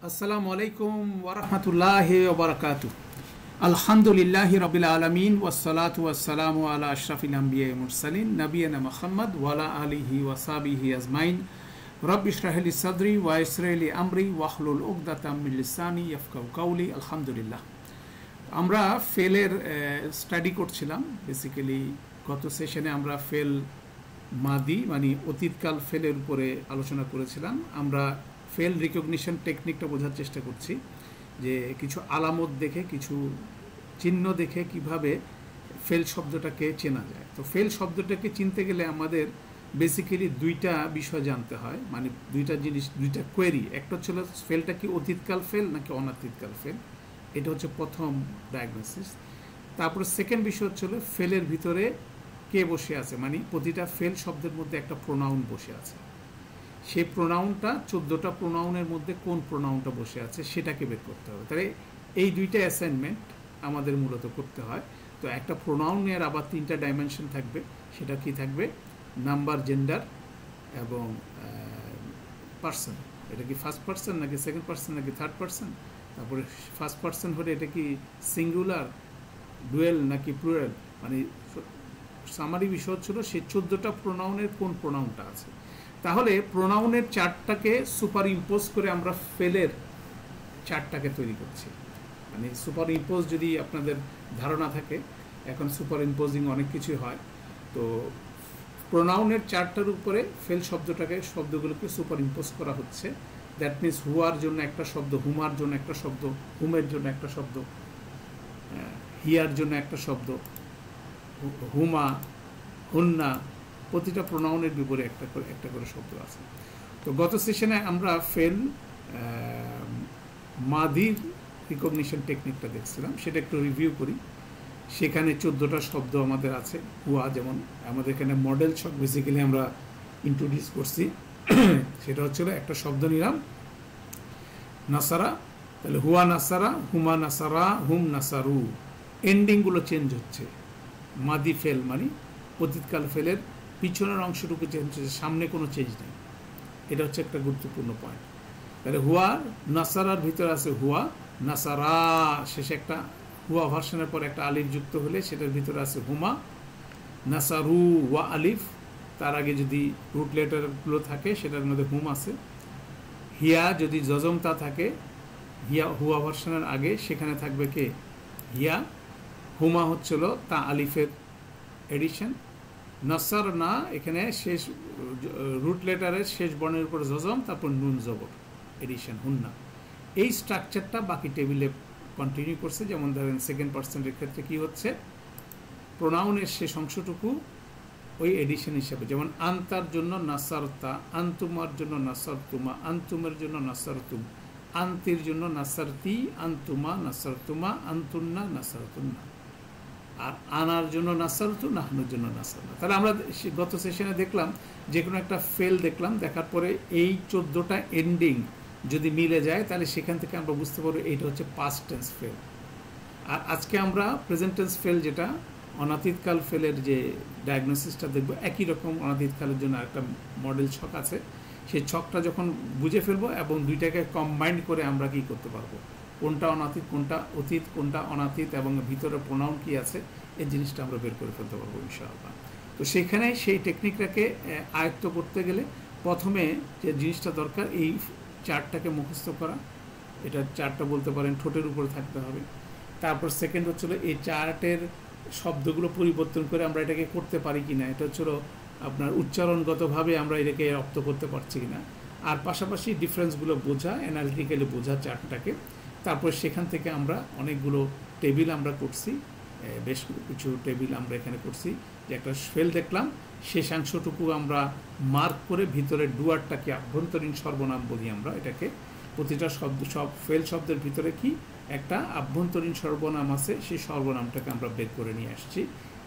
আসসালামু আলাইকুম ওয়া রাহমাতুল্লাহি ওয়া বারাকাতুহু। আলহামদুলিল্লাহি রাব্বিল আলামিন ওয়াসসালাতু ওয়াসসালামু আলা আশরাফিল আমবিয়া ওয়াল মুরসালিন নবিয়িনা মুহাম্মদ ওয়া আলা আলিহি ওয়া সাহবিহি আজমাইন। রব্বি ইশরাহ লি সাদরি ওয়া ইয়াসসির লি আমরি ওয়াহলুল উকদাতাম মিন লিসানি ইয়াফকাহু কাওলি। আলহামদুলিল্লাহ, আমরা ফেলের স্টাডি করছিলাম। বেসিক্যালি গত সেশনে আমরা ফেল মাদি মানে অতীতকাল ফেলের উপরে আলোচনা করেছিলাম। আমরা ফেল রিকগনিশন টেকনিকটা বোঝার চেষ্টা করছি যে কিছু আলামত দেখে, কিছু চিহ্ন দেখে কিভাবে ফেল শব্দটাকে চেনা যায়। তো ফেল শব্দটাকে চিনতে গেলে আমাদের বেসিক্যালি দুইটা বিষয় জানতে হয়, মানে দুইটা জিনিস, দুইটা কোয়েরি। একটা হচ্ছে ফেলটা কি অতীতকাল ফেল নাকি অনাতীতকাল ফেল, এটা হচ্ছে প্রথম ডায়াগনোসিস। তারপরে সেকেন্ড বিষয় হচ্ছে ফেলের ভিতরে কে বসে আছে, মানে প্রতিটা ফেল শব্দের মধ্যে একটা প্রোনাউন বসে আছে। সেই প্রোনাউনটা 14টা প্রোনাউনের মধ্যে কোন প্রোনাউনটা বসে আছে সেটাকে বের করতে হবে। তাহলে এই দুইটা অ্যাসাইনমেন্ট আমাদের মূলত করতে হয়। তো একটা প্রোনাউনের আবার 3টা ডাইমেনশন থাকবে। সেটা কি থাকবে? নাম্বার, জেন্ডার এবং পার্সন। এটা কি ফার্স্ট পার্সন নাকি সেকেন্ড পার্সন নাকি থার্ড পার্সন? তারপরে ফার্স্ট পার্সন হলে এটা কি সিঙ্গুলার, ডুয়েল নাকি প্লুরাল? মানে সামারি বিষয় হচ্ছিল সেই 14টা প্রোনাউনের কোন প্রোনাউনটা আছে। তাহলে প্রোনাউনের চার্টটাকে সুপার ইম্পোজ করে আমরা ফেলের চার্টটাকে তৈরি করছি। মানে সুপার ইম্পোজ যদি আপনাদের ধারণা থাকে, এখন সুপার ইম্পোজিং অনেক কিছুই হয়। তো প্রোনাউনের চার্টটার উপরে ফেল শব্দগুলোকে সুপার ইম্পোজ করা হচ্ছে। দ্যাট মিনস হুয়ার জন্য একটা শব্দ, হুমার জন্য একটা শব্দ, হুমের জন্য একটা শব্দ, হিয়ার জন্য একটা শব্দ, হুমা, হুন্না, প্রতিটা প্রোনাউনের বিপরীতে একটা করে শব্দ আছে। তো গত সেশনে আমরা ফেল মাদির রিকগনিশন টেকনিকটা দেখছিলাম, সেটা একটু রিভিউ করি। সেখানে 14টা শব্দ আমাদের আছে। হুয়া, যেমন আমাদের এখানে মডেল ছক বেসিক্যালি আমরা ইন্ট্রোডিউস করছি। সেটা হচ্ছিল একটা শব্দ নিলাম নাসারা, তাহলে হুয়া নাসারা, হুমা নাসারা, হুম নাসারু। এন্ডিংগুলো চেঞ্জ হচ্ছে। মাদি ফেল মানে অতীতকাল ফেলের পিছনের অংশটুকু চেঞ্জ হচ্ছে, সামনে কোনো চেঞ্জ নেই। এটা হচ্ছে একটা গুরুত্বপূর্ণ পয়েন্ট। তাহলে হুয়া নাসারার ভিতরে আছে হুয়া নাসারা, শেষে একটা হুয়া ভার্সনের পর একটা আলিফ যুক্ত হলে সেটার ভিতরে আছে হুমা নাসারু ওয়া আলিফ। তার আগে যদি রুট লেটারগুলো থাকে সেটার মধ্যে হুম আছে। হিয়া যদি জজমতা থাকে, হিয়া হুয়া ভার্সনের আগে সেখানে থাকবে কে? হিয়া। হুমা হচ্ছিল তা আলিফের এডিশন। নাসার না, এখানে শেষ রুট লেটারের শেষ বর্ণের উপর জজম, তারপর নুন জবর, এডিশন হুন্না। এই স্ট্রাকচারটা বাকি টেবিলে কন্টিনিউ করছে। যেমন ধরেন সেকেন্ড পার্সনের ক্ষেত্রে কি হচ্ছে, প্রোনাউনের শেষ অংশটুকু ওই এডিশন হিসাবে, যেমন আন্তার জন্য নাসারতা, আন্তুমার জন্য নাসারতুমা, আন্তুমের জন্য নাসারতুম, আন্তির জন্য নাসারতি, আন্তুমা নাসারতুমা, আন্তুন্না নাসারতুন্না, আর আনার জন্য নাসারতু, নাহনুর জন্য নাসারনা। তাহলে আমরা গত সেশনে দেখলাম যে কোনো একটা ফেল দেখলাম, দেখার পরে এই 14টা এন্ডিং যদি মিলে যায় তাহলে সেখান থেকে আমরা বুঝতে পারবো এইটা হচ্ছে পাস্ট টেন্স ফেল। আর আজকে আমরা প্রেজেন্ট টেন্স ফেল, যেটা অনাতীতকাল ফেলের যে ডায়াগনোসিসটা দেখবো, একই রকম অনাতীতকালের জন্য একটা মডেল ছক আছে। সেই ছকটা যখন বুঝে ফেলবো এবং দুইটাকে কম্বাইন্ড করে আমরা কি করতে পারবো, কোনটা অনাতীত, কোনটা অতীত, কোনটা অনাতীত এবং ভিতরে প্রোনাউন কি আছে, এই জিনিসটা আমরা বের করে ফেলতে পারবো ইনশাআল্লাহ। তো সেখানে সেই টেকনিকটাকে আয়ত্ত করতে গেলে প্রথমে যে জিনিসটা দরকার, এই চার্টটাকে মুখস্থ করা। এটা চার্টটা বলতে পারেন ঠোঁটের উপরে থাকতে হবে। তারপর সেকেন্ড হচ্ছিল এই চার্টের শব্দগুলো পরিবর্তন করে আমরা এটাকে করতে পারি কিনা, এটা হচ্ছিল আপনার উচ্চারণগতভাবে আমরা এটাকে রপ্ত করতে পারছি কিনা। আর পাশাপাশি ডিফারেন্সগুলো বোঝা, অ্যানালিটিক্যালি বোঝা চার্টটাকে। তারপর সেখান থেকে আমরা অনেকগুলো টেবিল আমরা করছি, বেশ কিছু টেবিল আমরা এখানে করছি। যে একটা ফেল দেখলাম, শেষাংশটুকু আমরা মার্ক করে ভিতরে ডুয়ারটাকে আভ্যন্তরীণ সর্বনাম বলি আমরা এটাকে। প্রতিটা শব্দ, সব ফেল শব্দের ভিতরে কি একটা আভ্যন্তরীণ সর্বনাম আছে, সেই সর্বনামটাকে আমরা বের করে নিয়ে আসছি।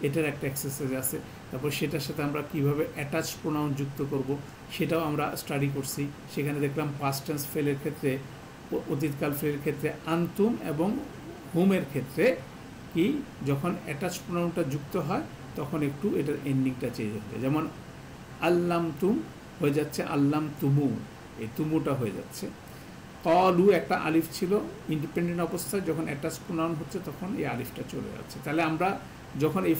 এটার একটা এক্সারসাইজ আছে। তারপর সেটার সাথে আমরা কিভাবে অ্যাটাচ প্রোনাউন যুক্ত করব সেটাও আমরা স্টাডি করছি। সেখানে দেখলাম পাস্ট টেন্স ফেলের ক্ষেত্রে, অতীতকাল ফেলের ক্ষেত্রে আন্তুম এবং হুমের ক্ষেত্রে কি যখন অ্যাটাচ প্রোনাউনটা যুক্ত হয় তখন একটু এটার এন্ডিংটা চেঞ্জ হচ্ছে। যেমন আল্লাম তুম হয়ে যাচ্ছে আল্লাম তুমু, এই তুমুটা হয়ে যাচ্ছে। কলু একটা আলিফ ছিল ইন্ডিপেন্ডেন্ট অবস্থায়, যখন অ্যাটাচ প্রোনাউন হচ্ছে তখন এই আলিফটা চলে যাচ্ছে। তাহলে আমরা যখন এই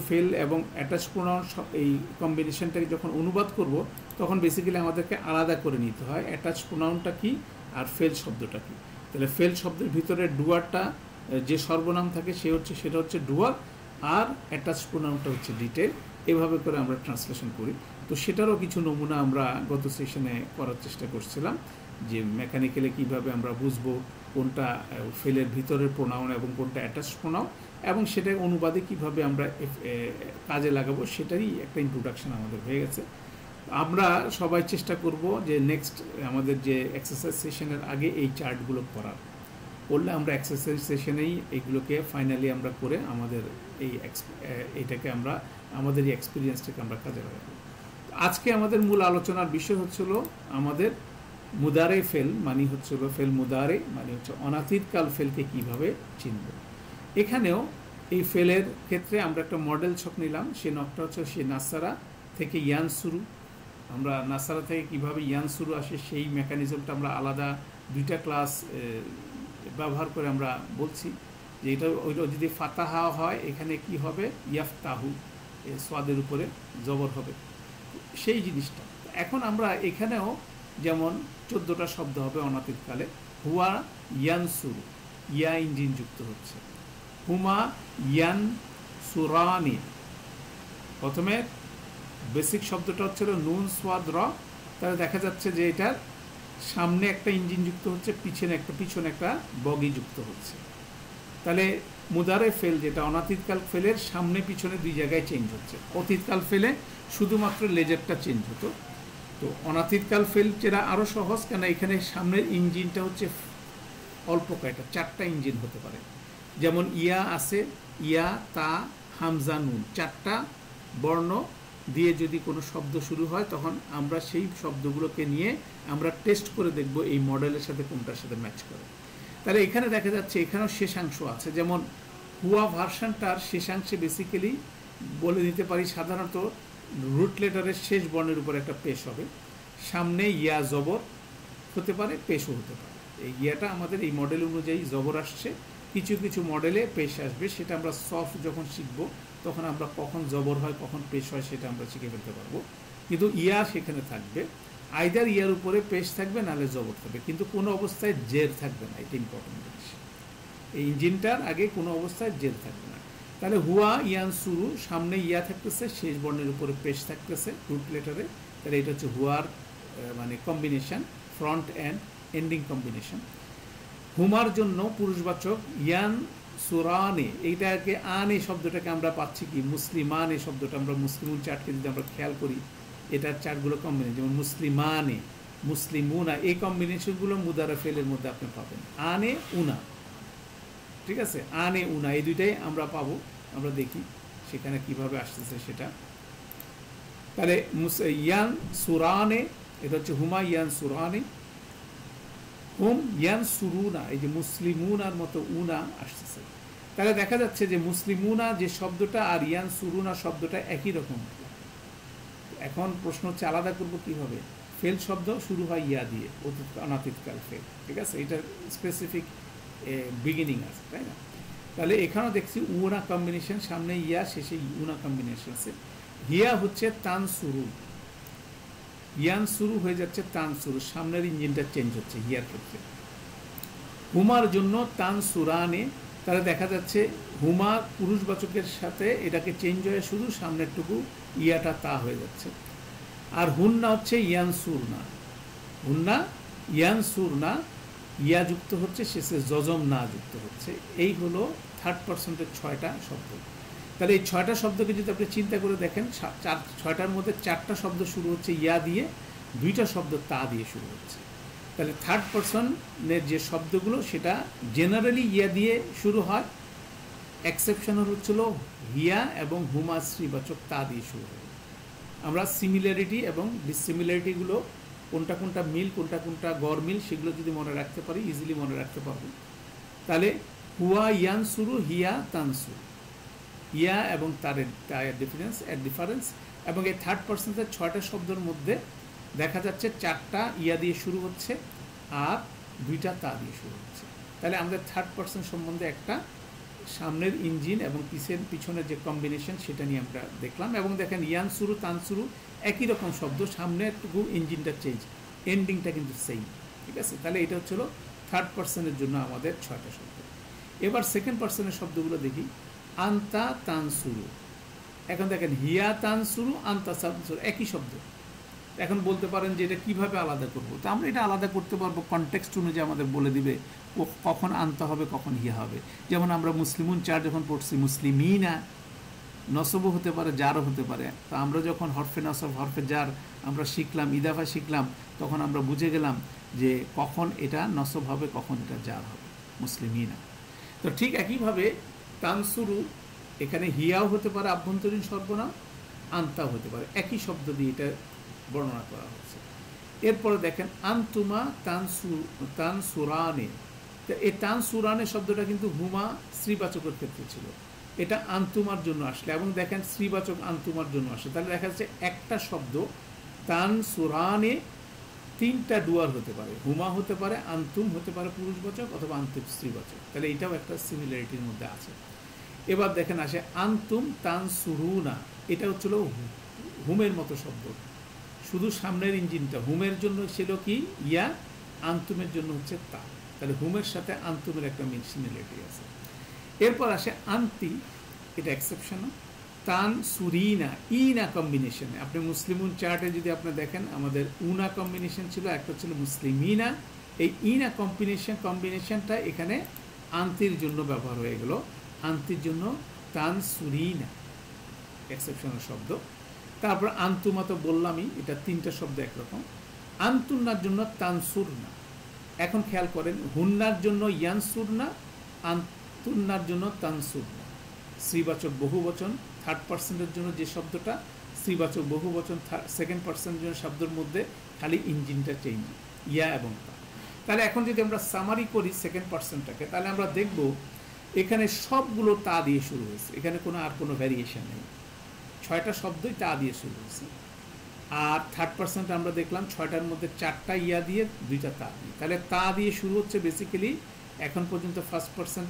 ফেল এবং অ্যাটাচ প্রোনাউন এই কম্বিনেশনটাকে যখন অনুবাদ করব, তখন বেসিক্যালি আমাদেরকে আলাদা করে নিতে হয় অ্যাটাচ প্রোনাউনটা কি আর ফেল শব্দটা কি। তাহলে ফেল শব্দের ভিতরে ডুয়ারটা যে সর্বনাম থাকে সেটা হচ্ছে ডুয়ার, আর অ্যাটাচ প্রোনাউনটা হচ্ছে ডিটেল। এভাবে করে আমরা ট্রান্সলেশন করি। তো সেটারও কিছু নমুনা আমরা গত সেশনে করার চেষ্টা করছিলাম, যে মেকানিক্যালি কীভাবে আমরা বুঝবো কোনটা ফেলের ভিতরের প্রোনাউন এবং কোনটা অ্যাটাচ প্রোনাউন, এবং সেটা অনুবাদে কিভাবে আমরা কাজে লাগাবো, সেটারই একটা ইন্ট্রোডাকশন আমাদের হয়ে গেছে। আমরা সবাই চেষ্টা করব যে নেক্সট আমাদের যে এক্সারসাইজ সেশনের আগে এই চার্টগুলো করলে আমরা এক্সারসাইজ সেশনেই এইগুলোকে ফাইনালি আমরা করে আমাদের এইটাকে আমরা আমাদের এই এক্সপিরিয়েন্সটাকে আমরা কাজে লাগাবো। আজকে আমাদের মূল আলোচনার বিষয় হচ্ছিল আমাদের মুদারে ফেল মানে হচ্ছিল ফেল মুদারে মানে হচ্ছে অনাতীতকাল ফেলকে কিভাবে চিনব। এখানেও এই ফেলের ক্ষেত্রে আমরা একটা মডেল ছক নিলাম। সে নকটা হচ্ছে সে নাসারা থেকে ইয়ান শুরু। আমরা নাসারা থেকে কিভাবে ইয়ান শুরু আসে সেই মেকানিজমটা আমরা আলাদা দুইটা ক্লাস ব্যবহার করে আমরা বলছি যে এটা ওইটা যদি ফাতাহা হয় এখানে কি হবে, ইয়াফতাহু সোয়াদের উপরে জবর হবে, সেই জিনিসটা। এখন আমরা এখানেও যেমন 14টা শব্দ হবে অনাতীতকালে। হুয়া ইয়ান সুরু, ইয়া ইঞ্জিন যুক্ত হচ্ছে। হুমা ইয়ান সুরানি, প্রথমে বেসিক শব্দটা হচ্ছিল নুন সোয়াদ র, তাহলে দেখা যাচ্ছে যে এটার সামনে একটা ইঞ্জিন যুক্ত হচ্ছে, পিছনে একটা বগি যুক্ত হচ্ছে। তাহলে মুদারে ফেল যেটা অনাতীতকাল ফেলের সামনে পিছনে দুই জায়গায় চেঞ্জ হচ্ছে। অতীতকাল ফেলে শুধুমাত্র লেজারটা চেঞ্জ হতো। তো অনাতীতকাল ফেল যেটা আরও সহজ, কেন এখানে সামনের ইঞ্জিনটা হচ্ছে অল্প কয়টা, 4টা ইঞ্জিন হতে পারে। যেমন ইয়া আছে, ইয়া তা হামজা নুন, 4টা বর্ণ দিয়ে যদি কোনো শব্দ শুরু হয় তখন আমরা সেই শব্দগুলোকে নিয়ে আমরা টেস্ট করে দেখব এই মডেলের সাথে কোনটার সাথে ম্যাচ করে। তাহলে এখানে দেখা যাচ্ছে এখানেও শেষাংশ আছে। যেমন হুয়া ভার্সানটার শেষাংশে বেসিক্যালি বলে দিতে পারি সাধারণত রুট লেটারের শেষ বর্ণের উপর একটা পেশ হবে, সামনে ইয়া জবর হতে পারে, পেশও হতে পারে। এই ইয়াটা আমাদের এই মডেল অনুযায়ী জবর আসছে, কিছু কিছু মডেলে পেশ আসবে। সেটা আমরা সফট যখন শিখব তখন আমরা কখন জবর হয় কখন পেশ হয় সেটা আমরা শিখে ফেলতে পারবো। কিন্তু ইয়া সেখানে থাকবে, আইদার ইয়ার উপরে পেশ থাকবে নাহলে জবর থাকবে, কিন্তু কোনো অবস্থায় জের থাকবে না। এটা ইম্পর্টেন্ট জিনিস, এই ইঞ্জিনটার আগে কোনো অবস্থায় জের থাকবে না। তাহলে হুয়া ইয়ান শুরু, সামনে ইয়া থাকতেছে, শেষ বর্ণের উপরে পেশ থাকতেছে রুট লেটারে। তাহলে এটা হচ্ছে হুয়ার মানে combination, front and ending combination. Homer জন্য পুরুষবাচক ইয়ান সুরানে, এইটাকে আনে শব্দটাকে আমরা পাচ্ছি কি মুসলিমান, এই শব্দটা আমরা মুসলিমুন চার্টকে যদি আমরা খেয়াল করি, এটার চার্টগুলো কম্বিনেশন, যেমন মুসলিমানে, মুসলিমুনা, এই কম্বিনেশনগুলো মুদারে ফেলের মধ্যে আপনি পাবেন। আনে উনা, ঠিক আছে, আনে উনা, এই দুইটাই আমরা পাবো। আমরা দেখি সেখানে কিভাবে আসতেছে সেটা। তাহলে ইয়ান সুরানে, এটা হচ্ছে হুমা ইয়ান সুরানে। হুম ইয়ান সুরুনা, এই যে মুসলিমুনার মতো উনা আসতেছে। তাহলে দেখা যাচ্ছে যে মুসলিমুনা যে শব্দটা আর ইয়ান সুরুনা শব্দটা একই রকম। এখন প্রশ্ন হচ্ছে আলাদা করবো কিভাবে। ফেল শব্দ শুরু হয় ইয়া দিয়ে, অনাতীতকাল ফেল, ঠিক আছে, এটার স্পেসিফিক বিগিনিং আছে, তাই না? তাহলে এখানেও দেখছি উনা কম্বিনেশন, সামনে ইয়া শেষে উনা কম্বিনেশন আছে। হিয়া হচ্ছে তান শুরু, ইয়ান শুরু হয়ে যাচ্ছে তান শুরু, সামনের ইঞ্জিনটা চেঞ্জ হচ্ছে হিয়ার ক্ষেত্রে। হুমার জন্য তান সুরানে, তাহলে দেখা যাচ্ছে হুমা পুরুষবাচকের সাথে এটাকে চেঞ্জ হয়ে শুধু সামনেরটুকু ইয়াটা তা হয়ে যাচ্ছে। আর হুন্না হচ্ছে ইয়ান সুরনা, হুন্না ইয়ান সুরনা, ইয়া যুক্ত হচ্ছে শেষে জজম না যুক্ত হচ্ছে। এই হলো থার্ড পার্সেন্টের 6টা শব্দ। তাহলে এই 6টা শব্দকে যদি আপনি চিন্তা করে দেখেন, 6টার মধ্যে 4টা শব্দ শুরু হচ্ছে ইয়া দিয়ে, 2টা শব্দ তা দিয়ে শুরু হচ্ছে। তাহলে থার্ড পার্সনের যে শব্দগুলো সেটা জেনারেলি ইয়া দিয়ে শুরু হয়, এক্সেপশনাল হচ্ছিল হিয়া এবং হুমা শ্রীবাচক তা দিয়ে শুরু হয়। আমরা সিমিলারিটি এবং ডিসিমিলারিটিগুলো কোনটা কোনটা মিল কোনটা কোনটা গড় মিল সেগুলো যদি মনে রাখতে পারি ইজিলি মনে রাখতে পারবো। তাহলে হুয়া ইয়ান শুরু, হিয়া তানসু, ইয়া এবং তার ডিফারেন্স। এবং এই থার্ড পার্সেন্টের 6টা শব্দের মধ্যে দেখা যাচ্ছে 4টা ইয়া দিয়ে শুরু হচ্ছে আর দুইটা তা দিয়ে শুরু হচ্ছে। তাহলে আমাদের থার্ড পার্সন সম্বন্ধে একটা সামনের ইঞ্জিন এবং পিছনের যে কম্বিনেশন সেটা নিয়ে আমরা দেখলাম। এবং দেখেন ইয়ানসুরু তানসুরু একই রকম শব্দ, সামনে একটু ইঞ্জিনটা চেঞ্জ, এন্ডিংটা কিন্তু সেম, ঠিক আছে। তাহলে এটা হচ্ছিল থার্ড পার্সনের জন্য আমাদের 6টা শব্দ। এবার সেকেন্ড পার্সনের শব্দগুলো দেখি। আন্তা তানসুরু, এখন দেখেন হিয়া তানসুরু আন্তা তানসুরু একই শব্দ। এখন বলতে পারেন যে এটা কীভাবে আলাদা করবো, তো আমরা এটা আলাদা করতে পারবো কনটেক্সট অনুযায়ী আমাদের বলে দিবে কখন আনতে হবে কখন হিয়া হবে। যেমন আমরা মুসলিমুন 4 যখন পড়ছি, মুসলিমিনা নসবও হতে পারে জারও হতে পারে। তো আমরা যখন হরফে নসব হরফে জার আমরা শিখলাম, ইদাফা শিখলাম, তখন আমরা বুঝে গেলাম যে কখন এটা নসব হবে কখন এটা জার হবে, মুসলিমিনা। তো ঠিক একইভাবে তানসুরু এখানে হিয়াও হতে পারে আভ্যন্তরীণ সর্বনাম, আন্তাও হতে পারে, একই শব্দ দিয়ে এটা বর্ণনা করা হচ্ছে। এরপরে দেখেন আন্তুমা তানসুরানে, এই তানসুরানে শব্দটা কিন্তু হুমা স্ত্রীবাচকের ক্ষেত্রে ছিল, এটা আন্তুমার জন্য আসলে, এবং দেখেন স্ত্রীবাচক আন্তুমার জন্য আসে। তাহলে দেখা যাচ্ছে একটা শব্দ তানসুরানে 3টা ডুয়ার হতে পারে, হুমা হতে পারে, আন্তুম হতে পারে পুরুষবাচক অথবা আন্তুম স্ত্রীবাচক। তাহলে এটাও একটা সিমিলারিটির মধ্যে আছে। এবার দেখেন আসে আন্তুম তানসুরুনা, এটা হচ্ছিল হুমের মতো শব্দ, শুধু সামনের ইঞ্জিনটা হুমের জন্য ছিল কি ইয়া, আন্তুমের জন্য হচ্ছে তা। তাহলে হুমের সাথে আন্তুমের একটা সিমিলারিটি আছে। এরপর আসে আন্তি, এটা এক্সেপশন। তান সুরিনা ইনা কম্বিনেশনে, আপনি মুসলিমুন চার্টে যদি আপনি দেখেন আমাদের উনা কম্বিনেশন ছিল, একটা ছিল মুসলিমিনা, এই ইনা কম্বিনেশনটা এখানে আন্তির জন্য ব্যবহার হয়ে গেল, আন্তির জন্য তান সুরিনা এক্সেপশনাল শব্দ। তারপর আন্তুমা তো বললামই, এটা 3টা শব্দ একরকম। আন্তুন্নার জন্য তানসুরনা, এখন খেয়াল করেন হুন্নার জন্য ইয়ানসুরনা, আন্তুন্নার জন্য তানসুরনা, স্ত্রীবাচক বহুবচন থার্ড পার্সনের জন্য যে শব্দটা স্ত্রীবাচক বহুবচন সেকেন্ড পার্সনের জন্য শব্দের মধ্যে খালি ইঞ্জিনটা চেঞ্জ, ইয়া এবং তা। তাহলে এখন যদি আমরা সামারি করি সেকেন্ড পার্সনটাকে, তাহলে আমরা দেখব এখানে সবগুলো তা দিয়ে শুরু হয়েছে, এখানে আর কোনো ভ্যারিয়েশন নেই, 6টা শব্দই তা দিয়ে শুরু হয়েছে। আর থার্ড পার্সনটা আমরা দেখলাম 6টার মধ্যে 4টা ইয়া দিয়ে 2টা তা দিয়ে। তাহলে তা দিয়ে শুরু হচ্ছে বেসিক্যালি এখন পর্যন্ত ফার্স্ট পার্সন,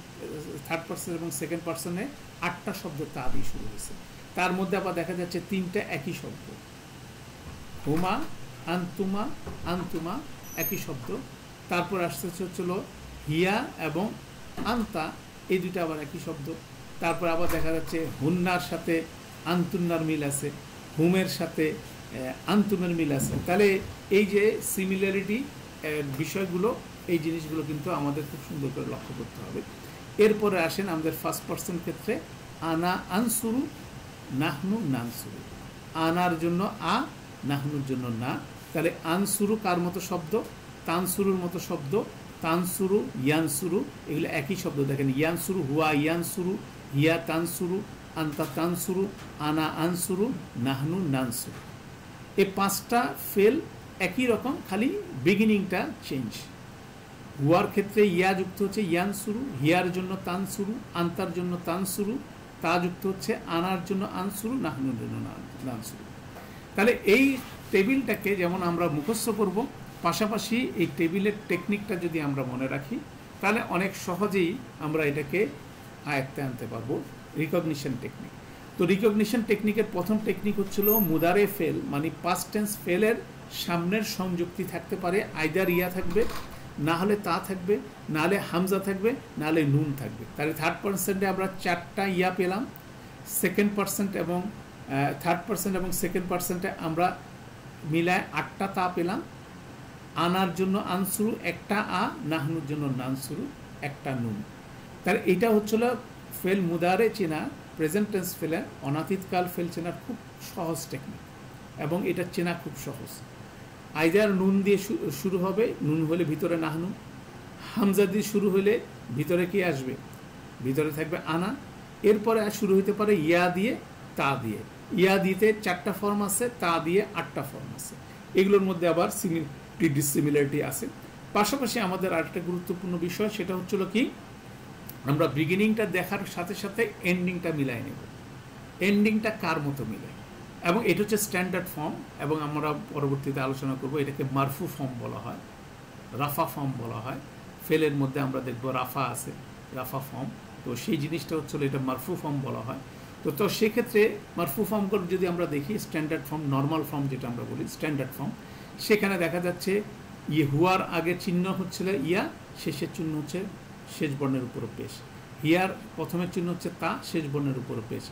থার্ড পার্সন এবং সেকেন্ড পার্সনে 8টা শব্দ তা দিয়ে শুরু হয়েছে। তার মধ্যে আবার দেখা যাচ্ছে 3টা একই শব্দ, হুমা আন্তুমা আন্তুমা একই শব্দ। তারপর আসতে হচ্ছিল হিয়া এবং আন্তা, এই 2টা আবার একই শব্দ। তারপর আবার দেখা যাচ্ছে হুন্নার সাথে আন্তুন্নার মিল আছে, হুমের সাথে আন্তুমের মিল আছে। তাহলে এই যে সিমিলারিটি বিষয়গুলো, এই জিনিসগুলো কিন্তু আমাদের খুব সুন্দর করে লক্ষ্য করতে হবে। এরপরে আসেন আমাদের ফার্স্ট পার্সন ক্ষেত্রে আনা আনসুরু নাহনু নানসুরু, আনার জন্য আ, নাহনুর জন্য না। তাহলে আনসুরু কার মতো শব্দ, তানসুরুর মতো শব্দ, তানসুরু ইয়ানসুরু এগুলো একই শব্দ। দেখেন ইয়ানসুরু হুয়া ইয়ানসুরু, হিয়া তানসুরু, আন্তা তানসুরু, আনা আনসুরু, নাহনু নানসুরু। এই 5টা ফেল একই রকম, খালি বিগিনিংটা চেঞ্জ। হুয়ার ক্ষেত্রে ইয়া যুক্ত হচ্ছে ইয়ানসুরু, হিয়ার জন্য তানসুরু, আন্তার জন্য তানসুরু, তা যুক্ত হচ্ছে আনার জন্য আনসুরু, নাহনুর জন্য নানসুরু। তাহলে এই টেবিলটাকে যেমন আমরা মুখস্থ করব, পাশাপাশি এই টেবিলের টেকনিকটা যদি আমরা মনে রাখি, তাহলে অনেক সহজেই আমরা এটাকে আয়ত্তে আনতে পারবো। রিকগনিশন টেকনিক, তো রিকগনিশন টেকনিকের প্রথম টেকনিক হচ্ছিল মুদারে ফেল, মানে পাস্ট টেন্স ফেলের সামনের সংযুক্তি থাকতে পারে, আইদার ইয়া থাকবে, না হলে তা থাকবে, না হলে হামজা থাকবে, না হলে নুন থাকবে। তাহলে থার্ড পার্সেন্টে আমরা 4টা ইয়া পেলাম, সেকেন্ড পার্সেন্ট এবং থার্ড পার্সেন্ট এবং সেকেন্ড পার্সেন্টে আমরা মিলায় 8টা তা পেলাম। আনার জন্য আনসুরু একটা আ, নাহনুর জন্য নানসুরু একটা নুন। তাহলে এটা হচ্ছিল ফেল মুদারে চেনা, প্রেজেন্ট টেন্স ফেলে অনাতীতকাল ফেল চেনার খুব সহজ টেকনিক, এবং এটা চেনা খুব সহজ। আইদার নুন দিয়ে শুরু হবে, নুন হলে ভিতরে নাহনু, হামজা দিয়ে শুরু হলে ভিতরে কি আসবে, ভিতরে থাকবে আনা। এরপরে শুরু হতে পারে ইয়া দিয়ে, তা দিয়ে। ইয়া দিতে 4টা ফর্ম আছে, তা দিয়ে 8টা ফর্ম আছে। এগুলোর মধ্যে আবার ডিসিমিলারিটি আছে। পাশাপাশি আমাদের আরেকটা গুরুত্বপূর্ণ বিষয়, সেটা হচ্ছিল কি আমরা বিগিনিংটা দেখার সাথে সাথে এন্ডিংটা মিলাই নেব, এন্ডিংটা কার মতো মিলে। এবং এটা হচ্ছে স্ট্যান্ডার্ড ফর্ম, এবং আমরা পরবর্তীতে আলোচনা করব, এটাকে মারফু ফর্ম বলা হয়। রাফা ফর্ম বলা হয়। ফেলের মধ্যে আমরা দেখব রাফা আছে, রাফা ফর্ম। তো সেই জিনিসটা হচ্ছে এটা মারফু ফর্ম বলা হয়। তো সেক্ষেত্রে মারফু ফর্মগুলো যদি আমরা দেখি, স্ট্যান্ডার্ড ফর্ম, নর্মাল ফর্ম যেটা আমরা বলি স্ট্যান্ডার্ড ফর্ম, সেখানে দেখা যাচ্ছে হুয়ার আগের চিহ্ন হচ্ছিল ইয়া, শেষের চিহ্ন হচ্ছে শেষ বর্ণের উপর পেশ। হিয়ার প্রথমের চিহ্ন হচ্ছে তা, শেষ বর্ণের উপরে পেশ।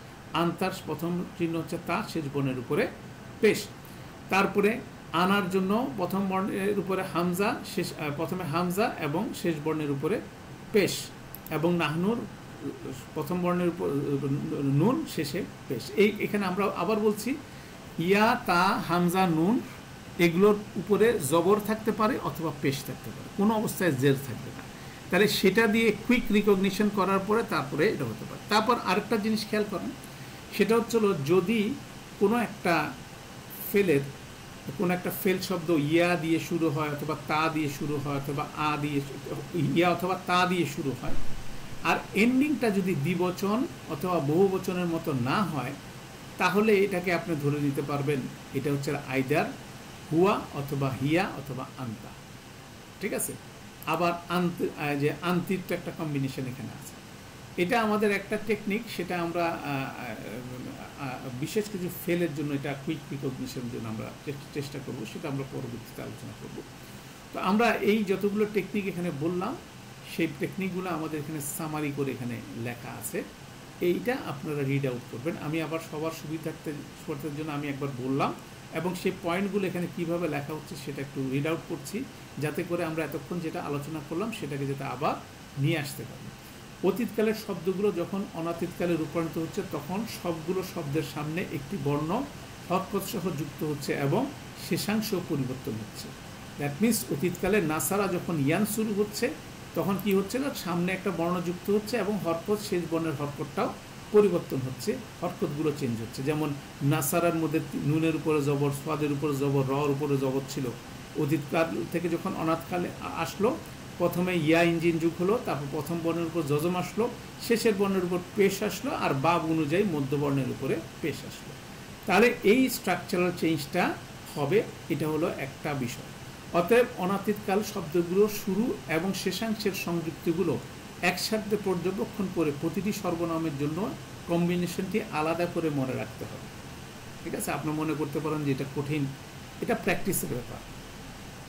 আনতার প্রথম চিহ্ন হচ্ছে তা, শেষ বর্ণের উপরে পেশ। তারপরে আনার জন্য প্রথম বর্ণের উপরে হামজা, প্রথমে হামজা এবং শেষ বর্ণের উপরে পেশ, এবং নাহনুর প্রথম বর্ণের উপর নুন, শেষে পেশ। এখানে আমরা আবার বলছি, ইয়া, তা, হামজা, নুন এগুলোর উপরে জবর থাকতে পারে অথবা পেশ থাকতে পারে, কোনো অবস্থায় জের থাকবে না। তাহলে সেটা দিয়ে কুইক রিকগনিশন করার পরে তারপরে এটা হতে পারে। তারপর আরেকটা জিনিস খেয়াল করেন, সেটা হচ্ছিল যদি কোনো একটা ফেলের কোনো একটা ফেল শব্দ ইয়া দিয়ে শুরু হয় অথবা তা দিয়ে শুরু হয় অথবা আ দিয়ে, ইয়া অথবা তা দিয়ে শুরু হয়, আর এন্ডিংটা যদি দ্বিবচন অথবা বহুবচনের মতো না হয়, তাহলে এটাকে আপনি ধরে নিতে পারবেন এটা হচ্ছে আইদার হুয়া অথবা হিয়া অথবা আন্তা। ঠিক আছে? আবার যে আন্তির তো একটা কম্বিনেশন এখানে আছে। এটা আমাদের একটা টেকনিক, সেটা আমরা বিশেষ কিছু ফেলের জন্য, এটা কুইক রিকগনিশনের জন্য আমরা চেষ্টা করব, সেটা আমরা পরবর্তীতে আলোচনা করব। তো আমরা এই যতগুলো টেকনিক এখানে বললাম, সেই টেকনিকগুলো আমাদের এখানে সামারি করে এখানে লেখা আছে, এইটা আপনারা রিড আউট করবেন। আমি আবার সবার সুবিধার্থের জন্য আমি একবার বললাম, এবং সেই পয়েন্টগুলো এখানে কিভাবে লেখা হচ্ছে সেটা একটু রিড আউট করছি, যাতে করে আমরা এতক্ষণ যেটা আলোচনা করলাম সেটাকে যাতে আবার নিয়ে আসতে পারি। অতীতকালের শব্দগুলো যখন অনাতীতকালে রূপান্তরিত হচ্ছে, তখন সবগুলো শব্দের সামনে একটি বর্ণ হরকতসহ যুক্ত হচ্ছে এবং শেষাংশ পরিবর্তন হচ্ছে। দ্যাট মিনস অতীতকালে নাসারা যখন ইয়ান শুরু হচ্ছে, তখন কি হচ্ছে না, সামনে একটা বর্ণ যুক্ত হচ্ছে এবং হরকত, শেষ বর্ণের হরকতটাও পরিবর্তন হচ্ছে, হরকতগুলো চেঞ্জ হচ্ছে। যেমন নাসারার মধ্যে নুনের উপরে জবর, সোয়াদের উপরে জবর, রর উপরে জবর ছিল। অতীতকাল থেকে যখন অনাথকালে আসলো, প্রথমে ইয়া ইঞ্জিন যুগ হলো, তারপর প্রথম বর্ণের উপর জজম আসলো, শেষের বর্ণের উপর পেশ আসলো, আর বাব অনুযায়ী মধ্যবর্ণের উপরে পেশ আসলো। তাহলে এই স্ট্রাকচারাল চেঞ্জটা হবে, এটা হলো একটা বিষয়। অতএব অনাতীতকাল শব্দগুলো শুরু এবং শেষাংশের সংযুক্তিগুলো একসাথে পর্যবেক্ষণ করে প্রতিটি সর্বনামের জন্য কম্বিনেশনটি আলাদা করে মনে রাখতে হবে। ঠিক আছে? আপনি মনে করতে পারেন যে এটা কঠিন, এটা প্র্যাকটিসের ব্যাপার,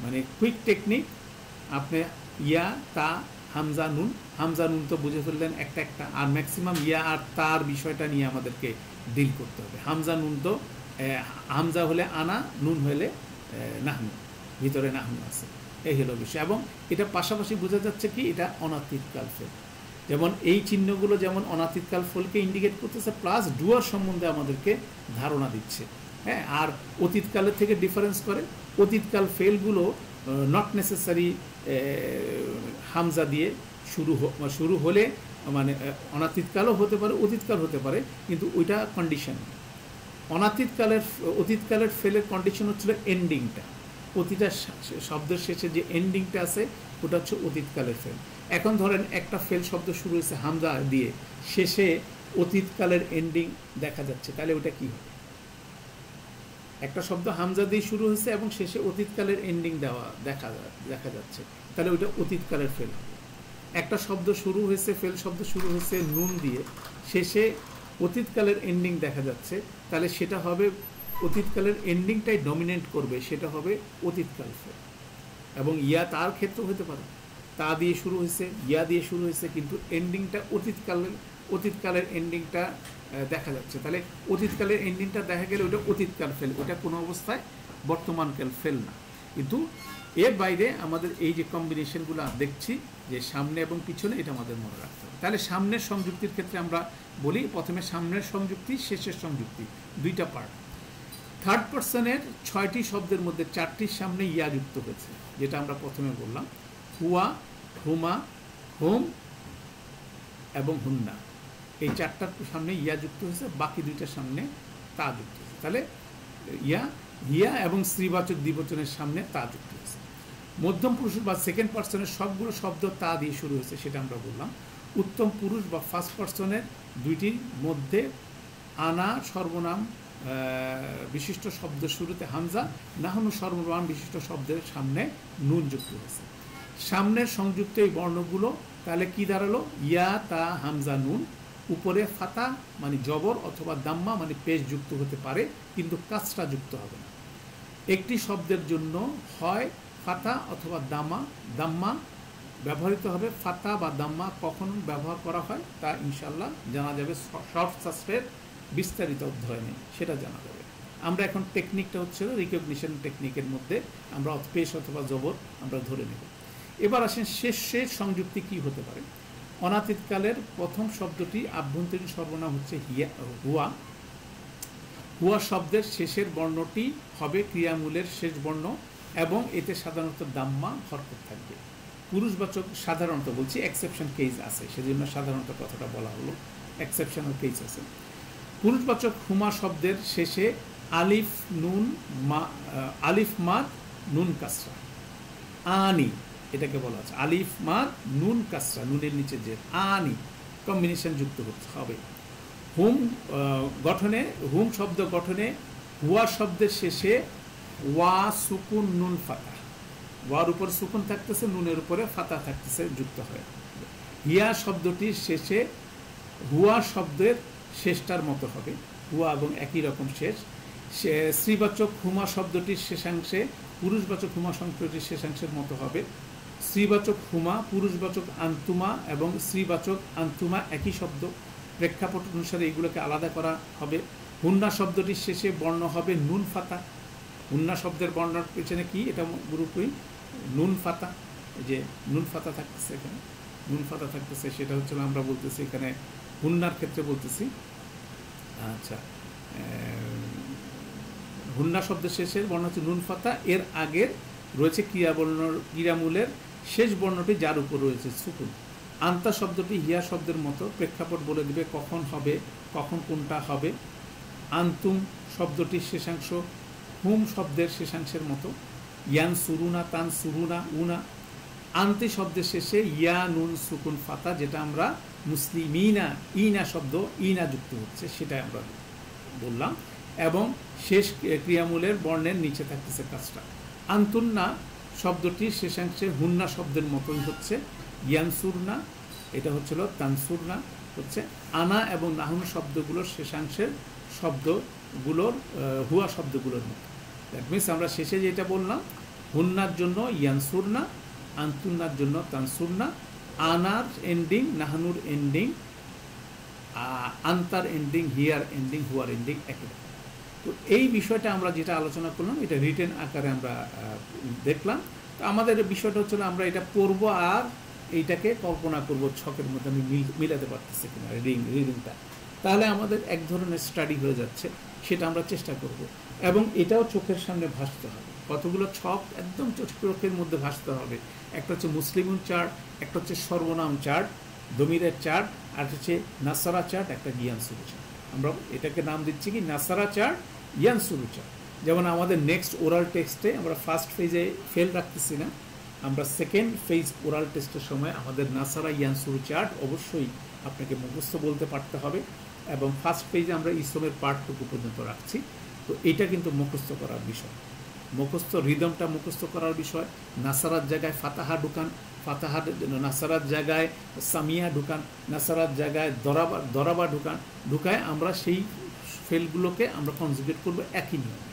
মানে কুইক টেকনিক। আপনি ইয়া, তা, হামজা, নুন, হামজা নুন তো বুঝে ফেললেন একটা একটা, আর ম্যাক্সিমাম ইয়া আর তার বিষয়টা নিয়ে আমাদেরকে ডিল করতে হবে। হামজা নুন তো, হামজা হলে আনা, নুন হলে নাহনু, ভিতরে নাহনু আছে, এই হলো বিষয়। এবং এটা পাশাপাশি বোঝা যাচ্ছে কি এটা অনাতীতকাল ফেল। যেমন এই চিহ্নগুলো যেমন অনাতীতকাল ফলকে ইন্ডিকেট করতেছে, প্লাস ডুয়ার সম্বন্ধে আমাদেরকে ধারণা দিচ্ছে। হ্যাঁ, আর অতীতকালের থেকে ডিফারেন্স করে, অতীতকাল ফেলগুলো নট নেসেসারি হামজা দিয়ে শুরু হলে, মানে অনাতীতকালও হতে পারে, অতীতকাল হতে পারে, কিন্তু ওইটা কন্ডিশন। অতীতকালের ফেলের কন্ডিশন হচ্ছিল এন্ডিংটা, প্রতিটা শব্দের শেষে যে এন্ডিংটা আছে ওটা হচ্ছে অতীতকালের ফেল। এখন ধরেন একটা ফেল শব্দ শুরু হয়েছে হামজা দিয়ে, শেষে অতীতকালের এন্ডিং দেখা যাচ্ছে, তাহলে ওটা কি হবে? একটা শব্দ হামজা দিয়ে শুরু হয়েছে এবং শেষে অতীতকালের এন্ডিং দেখা যাচ্ছে, তাহলে ওইটা অতীতকালের ফেল হবে। একটা শব্দ শুরু হয়েছে, ফেল শব্দ শুরু হয়েছে নুন দিয়ে, শেষে অতীতকালের এন্ডিং দেখা যাচ্ছে, তাহলে সেটা হবে অতীতকালের এন্ডিংটাই ডমিনেট করবে, সেটা হবে অতীতকাল ফেল। এবং ইয়া তার ক্ষেত্র হতে পারে, তা দিয়ে শুরু হয়েছে, ইয়া দিয়ে শুরু হয়েছে, কিন্তু এন্ডিংটা অতীতকালের এন্ডিংটা দেখা যাচ্ছে, তাহলে অতীতকালের এন্ডিংটা দেখা গেলে ওটা অতীতকাল ফেল, ওটা কোনো অবস্থায় বর্তমানকাল ফেল না। কিন্তু এর বাইরে আমাদের এই যে কম্বিনেশনগুলো দেখছি, যে সামনে এবং পিছনে, এটা আমাদের মনে রাখতে হবে। তাহলে সামনের সংযুক্তির ক্ষেত্রে আমরা বলি, প্রথমে সামনের সংযুক্তি, শেষের সংযুক্তি, দুইটা পার্ট। থার্ড পার্সনের 6টি শব্দের মধ্যে 4টির সামনে ইয়া যুক্ত হয়েছে, যেটা আমরা প্রথমে বললাম, হুয়া, হুমা, হোম এবং হুন্না। এই 4টার সামনে ইয়া যুক্ত হয়েছে, বাকি 2টার সামনে তা যুক্ত হয়েছে। তাহলে হিয়া এবং স্ত্রীবাচক দ্বিবচনের সামনে তা যুক্ত হয়েছে। মধ্যম পুরুষ বা সেকেন্ড পার্সনের সবগুলো শব্দ তা দিয়ে শুরু হয়েছে, সেটা আমরা বললাম। উত্তম পুরুষ বা ফার্স্ট পার্সনের 2টির মধ্যে আনা সর্বনাম বিশিষ্ট শব্দ শুরুতে হামজা, নাহনু সর্বনাম বিশিষ্ট শব্দের সামনে নুন যুক্ত হয়েছে। সামনের সংযুক্ত এই বর্ণগুলো তাহলে কি দাঁড়ালো? ইয়া, তা, হামজা, নুন, উপরে ফাতা মানে জবর অথবা দাম্মা মানে পেশ যুক্ত হতে পারে, কিন্তু কাসরা যুক্ত হবে না। একটি শব্দের জন্য হয় ফাতা অথবা দাম্মা ব্যবহৃত হবে। ফাতা বা দাম্মা কখন ব্যবহার করা হয় তা ইনশাল্লাহ জানা যাবে শর্ট সাসপের বিস্তারিত অধ্যয়নে, সেটা জানা যাবে। আমরা এখন টেকনিকটা হচ্ছে রিকগনিশন টেকনিকের মধ্যে আমরা পেশ অথবা জবর আমরা ধরে নেব। এবার আসেন শেষ সংযুক্তি কি হতে পারে। অনাতীতকালের প্রথম শব্দটি আভ্যন্তরীণ সর্বনাম হচ্ছে হুয়া। হুয়া শব্দের শেষের বর্ণটি হবে ক্রিয়ামূলের শেষ বর্ণ এবং এতে সাধারণত দাম্মা হরকত থাকবে। পুরুষবাচক সাধারণত বলছি, এক্সেপশন কেস আছে, সেজন্য সাধারণত কথাটা বলা হলো, এক্সেপশনাল কেস আছে। পুরুষবাচক হুমা শব্দের শেষে আলিফ মাদ নুন কাসরা, আনি এটাকে বলা আছে। আলিফ মাদ নুন কাসরা, নুনের নিচে যে আনি কম্বিনেশন যুক্ত হবে। হুম শব্দ গঠনে হুয়া শব্দের শেষে ওয়া সুকুন নুন ফাতা, ওয়ার উপর সুকুন থাকতেছে, নুনের উপরে ফাতা থাকতেছে, যুক্ত হয়। হিয়া শব্দটির শেষে হুয়া শব্দের শেষটার মতো হবে, হুয়া এবং একই রকম শেষ। স্ত্রীবাচক হুমা শব্দটির শেষাংশে পুরুষবাচক হুমা শব্দটির শেষাংশের মতো হবে। স্ত্রীবাচক হুমা, পুরুষবাচক আন্তুমা এবং স্ত্রীবাচক আন্তুমা একই শব্দ, প্রেক্ষাপট অনুসারে এগুলোকে আলাদা করা হবে। হুন্না শব্দটির শেষে বর্ণ হবে নুন ফাতা। হুন্না শব্দের বর্ণের পেছনে কি, এটা পুরোপুরি নুন ফাতা, যে নুন ফাতা থাকতেছে এখানে, নুন ফাতা থাকতেছে, সেটা হচ্ছে আমরা বলতেছি এখানে হুন্নার ক্ষেত্রে বলতেছি। আচ্ছা, হুন্না শব্দের শেষের বর্ণ হচ্ছে নুন ফাতা, এর আগের রয়েছে ক্রিয়ামূলের শেষ বর্ণটি যার উপর রয়েছে সুকুন। আন্তা শব্দটি হিয়া শব্দের মতো, প্রেক্ষাপট বলে দিবে কখন হবে, কখন কোনটা হবে। আন্তুম শব্দটির শেষাংশ হুম শব্দের শেষাংশের মতো। ইয়ান সুরুনা, তান সুরুনা, উনা। আন্তি শব্দের শেষে ইয়া নুন সুকুন ফাতা, যেটা আমরা মুসলিমিনা ইনা শব্দ ইনা যুক্ত হচ্ছে সেটা আমরা বললাম, এবং শেষ ক্রিয়ামূলের বর্ণের নিচে থাকতেছে কাজটা। আন্তুন্না শব্দটির শেষাংশে হুন্না শব্দের মতোই হচ্ছে ইয়ানসুরনা, এটা হচ্ছিল তানসুরনা হচ্ছে। আনা এবং নাহুন শব্দগুলোর শেষাংশের শব্দগুলোর হুয়া শব্দগুলোর মতো। দ্যাট মিনস আমরা শেষে যেটা বললাম, হুন্নার জন্য ইয়ানসুরনা, আন্তুন্নার জন্য তানসুরনা, আনার এন্ডিং, নাহানুর এন্ডিং, আন্তার এন্ডিং, হিয়ার এন্ডিং, হুয়ার এন্ডিং একই রকম। তো এই বিষয়টা আমরা যেটা আলোচনা করলাম এটা রিটেন আকারে আমরা দেখলাম। তো আমাদের বিষয়টা হচ্ছিল আমরা এটা পড়বো আর এইটাকে কল্পনা করব ছকের মধ্যে আমি মিলাতে পারতেছি কিনা রিডিংটা, তাহলে আমাদের এক ধরনের স্টাডি হয়ে যাচ্ছে, সেটা আমরা চেষ্টা করব। এবং এটাও চোখের সামনে ভাসতে হবে, কতগুলো ছক একদম চোখের মধ্যে ভাসতে হবে। একটা হচ্ছে মুসলিমুন চার্ট, একটা হচ্ছে সর্বনাম চার্ট, দমিরের চার্ট, আর হচ্ছে নাসারা চার্ট, একটা ইয়ানসুরু চার্ট। আমরা এটাকে নাম দিচ্ছি কি নাসারা চার্ট, ইয়ানসুরু চার্ট। যেমন আমাদের নেক্সট ওরাল টেক্সটে আমরা ফার্স্ট ফেজে ফেল রাখতেছি না, আমরা সেকেন্ড ফেজ ওরাল টেস্টের সময় আমাদের নাসারা ইয়ানসুরু চার্ট অবশ্যই আপনাকে মুখস্থ বলতে পারতে হবে, এবং ফার্স্ট পেজে আমরা ইসমের পার্টটুকু পর্যন্ত রাখছি। তো এটা কিন্তু মুখস্থ করার বিষয়, মুখস্থ রিদমটা মুখস্থ করার বিষয়। নাসারার জায়গায় ফাতাহা ঢুকান, ফাতাহা নাসারার জায়গায় সামিয়া ঢুকান, নাসারার জায়গায় দরাবা ঢুকায় আমরা সেই ফেলগুলোকে আমরা কনজুগেট করবো একই নিয়মে।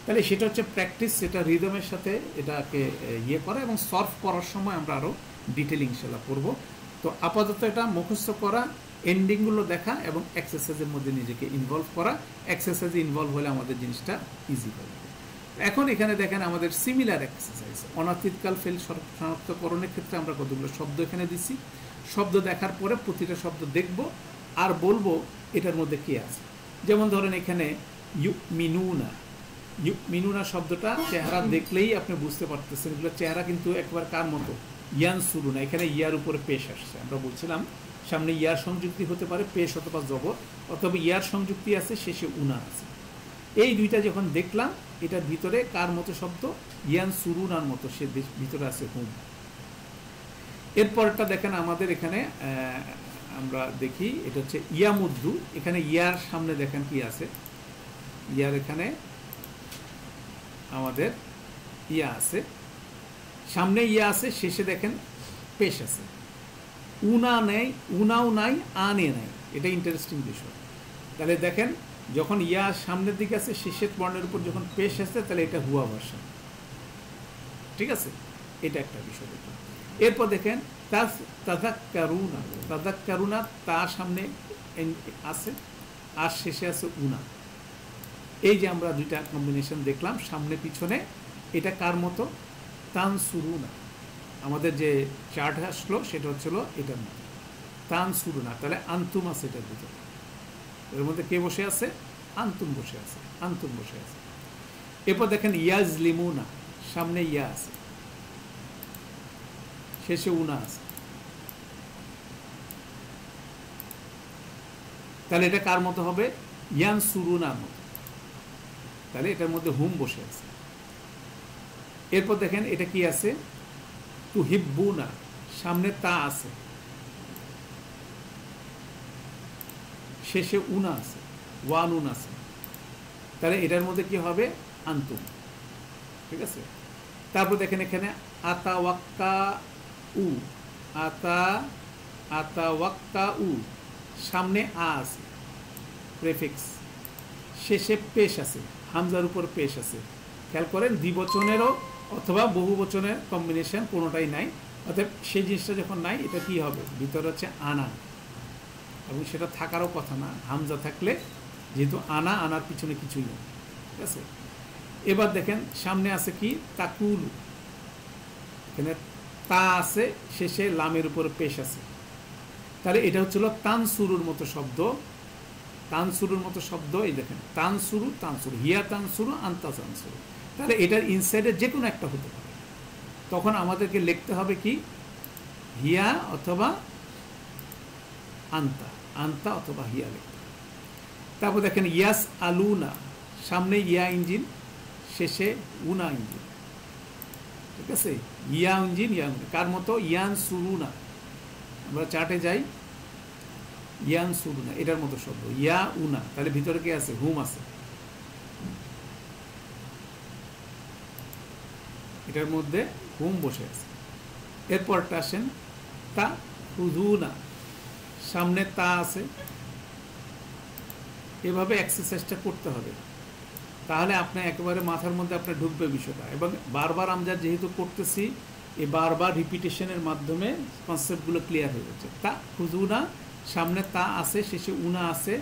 তাহলে সেটা হচ্ছে প্র্যাকটিস, সেটা রিদমের সাথে এটাকে ইয়ে করা, এবং সলভ করার সময় আমরা আরও ডিটেলিং সেটা করবো। তো আপাতত এটা মুখস্থ করা, এন্ডিংগুলো দেখা এবং এক্সারসাইজের মধ্যে নিজেকে ইনভলভ করা। এক্সারসাইজে ইনভলভ হলে আমাদের জিনিসটা ইজি হবে। এখন এখানে দেখেন আমাদের সিমিলার এক্সারসাইজ, অনাতীতকাল ফেল শনাক্তকরণের ক্ষেত্রে আমরা কতগুলো শব্দ এখানে দিচ্ছি। শব্দ দেখার পরে প্রতিটা শব্দ দেখব আর বলবো এটার মধ্যে কে আছে। যেমন ধরেন এখানে মিনুনা শব্দটা চেহারা দেখলেই আপনি বুঝতে পারতেছেন এগুলো চেহারা কিন্তু একবার কার মতো, ইয়ান শুরু না, এখানে ইয়ার উপরে পেশ আসছে। আমরা বলছিলাম সামনে ইয়ার সংযুক্তি হতে পারে পেশ অথবা জবর, অথবা ইয়ার সংযুক্তি আছে শেষে উনা আছে। এই দুইটা যখন দেখলাম এটার ভিতরে কার মতো শব্দ, ইয়ান সুরুনার মতো, সে ভিতরে আছে হুম। এরপরটা দেখেন আমাদের এখানে আমরা দেখি এটা হচ্ছে ইয়ামুদ্দু, এখানে ইয়ার সামনে দেখেন কি আছে, ইয়ার এখানে আমাদের ইয়া আছে, সামনে ইয়া আছে, শেষে দেখেন পেশ আছে, উনা নেই, উনাও নাই, আনে নাই। এটা ইন্টারেস্টিং বিষয়। তাহলে দেখেন যখন ইয়া সামনের দিকে আছে, শেষের বর্ণের উপর যখন পেশ আসছে, তাহলে এটা হুয়া ভাষা। ঠিক আছে, এটা একটা বিষয় দেখুন। এরপর দেখেন তাযাক্কারুনা, তাযাক্কারুনা তার সামনে আছে আর শেষে আছে উনা। এই যে আমরা দুইটা কম্বিনেশন দেখলাম সামনে পিছনে, এটা কার মতো? তানসুরুনা। আমাদের যে চার্ট আসলো সেটা হচ্ছিল এটার মতো, তানসুরুনা। তাহলে আন্তুম আছে এটার ভিতরে, এর মধ্যে কে বসে আছে? আন্তুম বসে আছে, আন্তুম বসে আছে। এরপর দেখেন ইয়াজলিমুনা, সামনে ইয়া আছে, শেষে উনা আছে। তাহলে এটা কার মতো হবে? ইয়ানসুরুনার মতো। তাহলে এটার মধ্যে হুম বসে আছে। এরপর দেখেন এটা কি আছে? তুহিব্বুনা, সামনে তা আছে, শেষে উনা আছে, ওয়ানুন আছে। তাহলে এটার মধ্যে কি হবে? আন্তুম। ঠিক আছে। তারপর দেখেন এখানে আতাওয়াক্কা উ, আতাওয়াক্কা উ, সামনে আ আছে, প্রেফিক্স, শেষে পেশ আছে, হামজার উপর পেশ আছে। খেয়াল করেন দ্বিবচনেরও অথবা বহু বচনের কম্বিনেশন কোনোটাই নাই। অর্থাৎ সেই জিনিসটা যখন নাই, এটা কি হবে? ভিতরে হচ্ছে আনা, এবং সেটা থাকারও কথা না। হামজা থাকলে, যেহেতু আনা, আনার পিছনে কিছুই নেই। ঠিক আছে। এবার দেখেন সামনে আছে কি? তাকুল, এখানে তা আছে, শেষে লামের উপর পেশ আছে। তাহলে এটা হচ্ছিল তানসুরুর মতো শব্দ, তানসুরুর মতো শব্দ। এই দেখেন তানসুরু, তানসুরু, হিয়া তানসুরু, আন্তা তানসুরু। তাহলে এটার ইনসাইডে যে কোনো একটা হতে পারে। তখন আমাদেরকে লিখতে হবে কি? হিয়া অথবা আন্তা, আন্তা অথবা হিয়া লিখতে হবে। তারপর দেখেন ইয়াস আলুনা, সামনে ইয়া ইঞ্জিন, শেষে উনা ইঞ্জিন। ঠিক আছে, ইয়া ইঞ্জিন, ইয়া ইঞ্জিন কার মতো? ইয়ান সুরুনা। আমরা চার্টে যাই, ইয়ান সুরুনা এটার মতো শব্দ, ইয়া উনা। তাহলে ভিতরে কি আছে? হুম আছে। এটার মধ্যে হুম বসে আছে। এরপরটা আসেন তা হুদুনা, সামনে তা আছে। এভাবে এক্সারসাইজটা করতে হবে, তাহলে আপনার একেবারে মাথার মধ্যে আপনার ঢুকবে বিষয়টা। এবং বারবার আমরা যেহেতু করতেছি, এই বারবার রিপিটেশনের মাধ্যমে কনসেপ্টগুলো ক্লিয়ার হয়ে যাচ্ছে। তা হুদুনা, সামনে তা আছে, শেষে উনা আছে।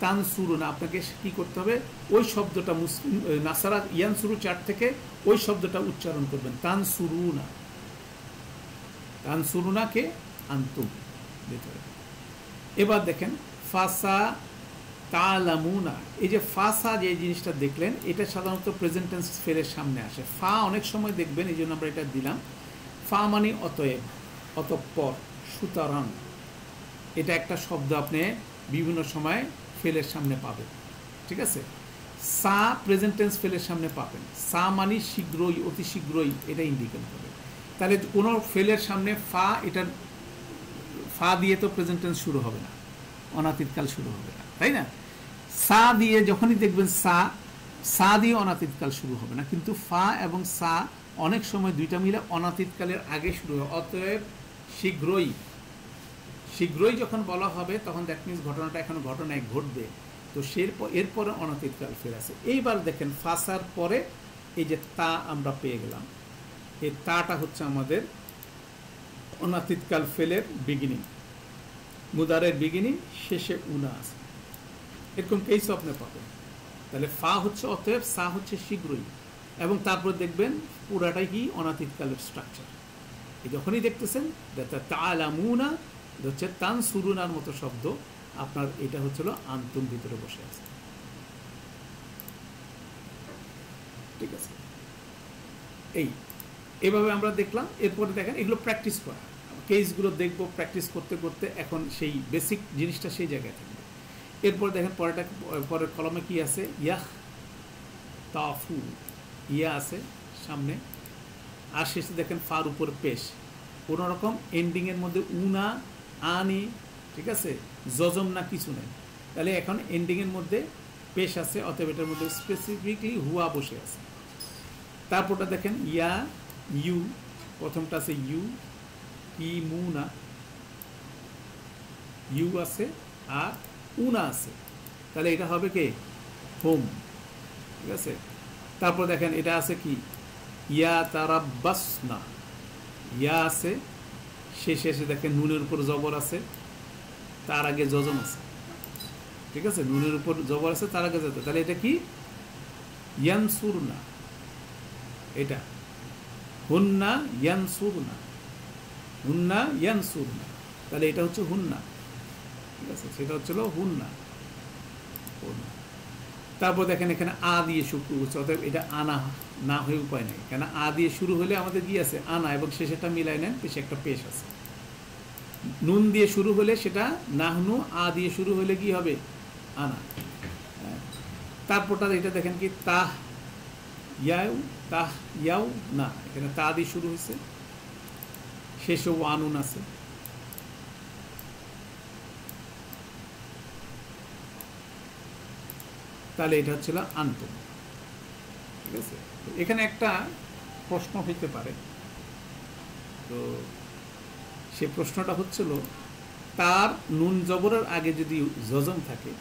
তানসুরুনা, আপনাকে কি করতে হবে? ওই শব্দটা মুসলিম নাসারা ইয়ানসুরু চার্ট থেকে ওই শব্দটা উচ্চারণ করবেন, তানসুরুনা। তানসুরুনাকে আন্তুম ভিতরে। এবার দেখেন ফাসা তালামুনা, এই যে ফাসা যে জিনিসটা দেখলেন, এটা সাধারণত প্রেজেন্ট টেন্স ফেলের সামনে আসে। ফা অনেক সময় দেখবেন, এই জন্য আমরা এটা দিলাম। ফা মানে অতএব, অতঃপর, সুতরাং। এটা একটা শব্দ আপনি বিভিন্ন সময় ফেলের সামনে পাবেন। ঠিক আছে। সা প্রেজেন্ট টেন্স ফেলের সামনে পাবেন। সা মানে শীঘ্রই, অতি শীঘ্রই, এটা ইন্ডিকেট করে। তাহলে কোনো ফেলের সামনে ফা, এটার ফা দিয়ে তো প্রেজেন্ট টেন্স শুরু হবে না, অনাতীতকাল শুরু হবে না, তাই না? সা দিয়ে যখনই দেখবেন সা দিয়ে অনাতীতকাল শুরু হবে না, কিন্তু ফা এবং সা অনেক সময় দুইটা মিলে অনাতীতকালের আগে শুরু হয়। অতএব শীঘ্রই, শীঘ্রই যখন বলা হবে, তখন দ্যাট মিনস ঘটনাটা এখন ঘটনায় ঘটবে। তো এরপরে অনাতীতকাল ফের আছে। এইবার দেখেন ফাসার পরে এই যে তা আমরা পেয়ে গেলাম, এই তাটা হচ্ছে আমাদের অনাতীতকাল ফেলের বিগিনিং, মুদারের বিগিনিং, শেষে উনা আছে। এরকম কেস আপনি পাবেন। তাহলে ফা হচ্ছে অতএব, সা হচ্ছে শীঘ্রই, এবং তারপর দেখবেন পুরাটাই কি? অনাতীতকালের স্ট্রাকচার। এই যখনই দেখতেছেন তালামুনা, হচ্ছে তানসুরুনার মতো শব্দ, আপনার এটা হচ্ছিল আন্তুম ভিতরে বসে আছে। ঠিক আছে, এইভাবে আমরা দেখলাম। এরপরে দেখেন এগুলো প্র্যাকটিস করা, কেসগুলো দেখবো প্র্যাকটিস করতে করতে, এখন সেই বেসিক জিনিসটা সেই জায়গায় থাকবে। এরপর দেখেন পরের কলমে কি আছে? ইয়াহ তাফু, ইয়া আছে সামনে, আর শেষে দেখেন ফার উপর পেশ। কোনো রকম এন্ডিংয়ের মধ্যে উনা, আনি, ঠিক আছে, জজম না কিছু নেই। তাহলে এখন এন্ডিংয়ের মধ্যে পেশ আছে, অতএব এটার মধ্যে স্পেসিফিকলি হুয়া বসে আছে। তারপরটা দেখেন ইয়া, ইউ, প্রথমটা আছে ইউ, ইমুনা, ইউ আছে আর উনা আছে, তাহলে এটা হবে কে হোম। ঠিক আছে, তারপর দেখেন এটা আছে কি ইয়া তারাব্বাসনা, ইয়া আছে, শেষে এসে দেখেন নুনের উপর জবর আছে, তার আগে যজম আছে। ঠিক আছে, নুনের উপর জবর আছে, তার আগে যজম, তাহলে এটা কি ইয়ানসুরনা, এটা হুন্না ইয়ানসুরনা, হুন্না ইয়ানসুরনা, তাহলে এটা হচ্ছে হুন্না। ঠিক আছে, সেটা হচ্ছিল হুন্না। তারপর দেখেন এখানে আ দিয়ে শুরু হচ্ছে, অতএব এটা আনা না হয়ে উপায় নেই, কেন আ দিয়ে শুরু হলে আমাদের কি আছে আনা, এবং শেষেরটা মিলাই নেন, পেশে একটা পেশ আছে। নুন দিয়ে শুরু হলে সেটা নাহনু, আ দিয়ে শুরু হলে কি হবে আনা। তারপরটা এটা দেখেন কি তাহ ইয়াউ, তাহ ইয়াউ না, এখানে তা দিয়ে শুরু হয়েছে, শেষেও আনুন আছে। তাহলে এটা হচ্ছিল আন্তম। ঠিক আছে, এখানে একটা প্রশ্ন হইতে পারে, তো সে প্রশ্নটা হচ্ছিল তার নুন জবরের আগে যদি যজম থাকে,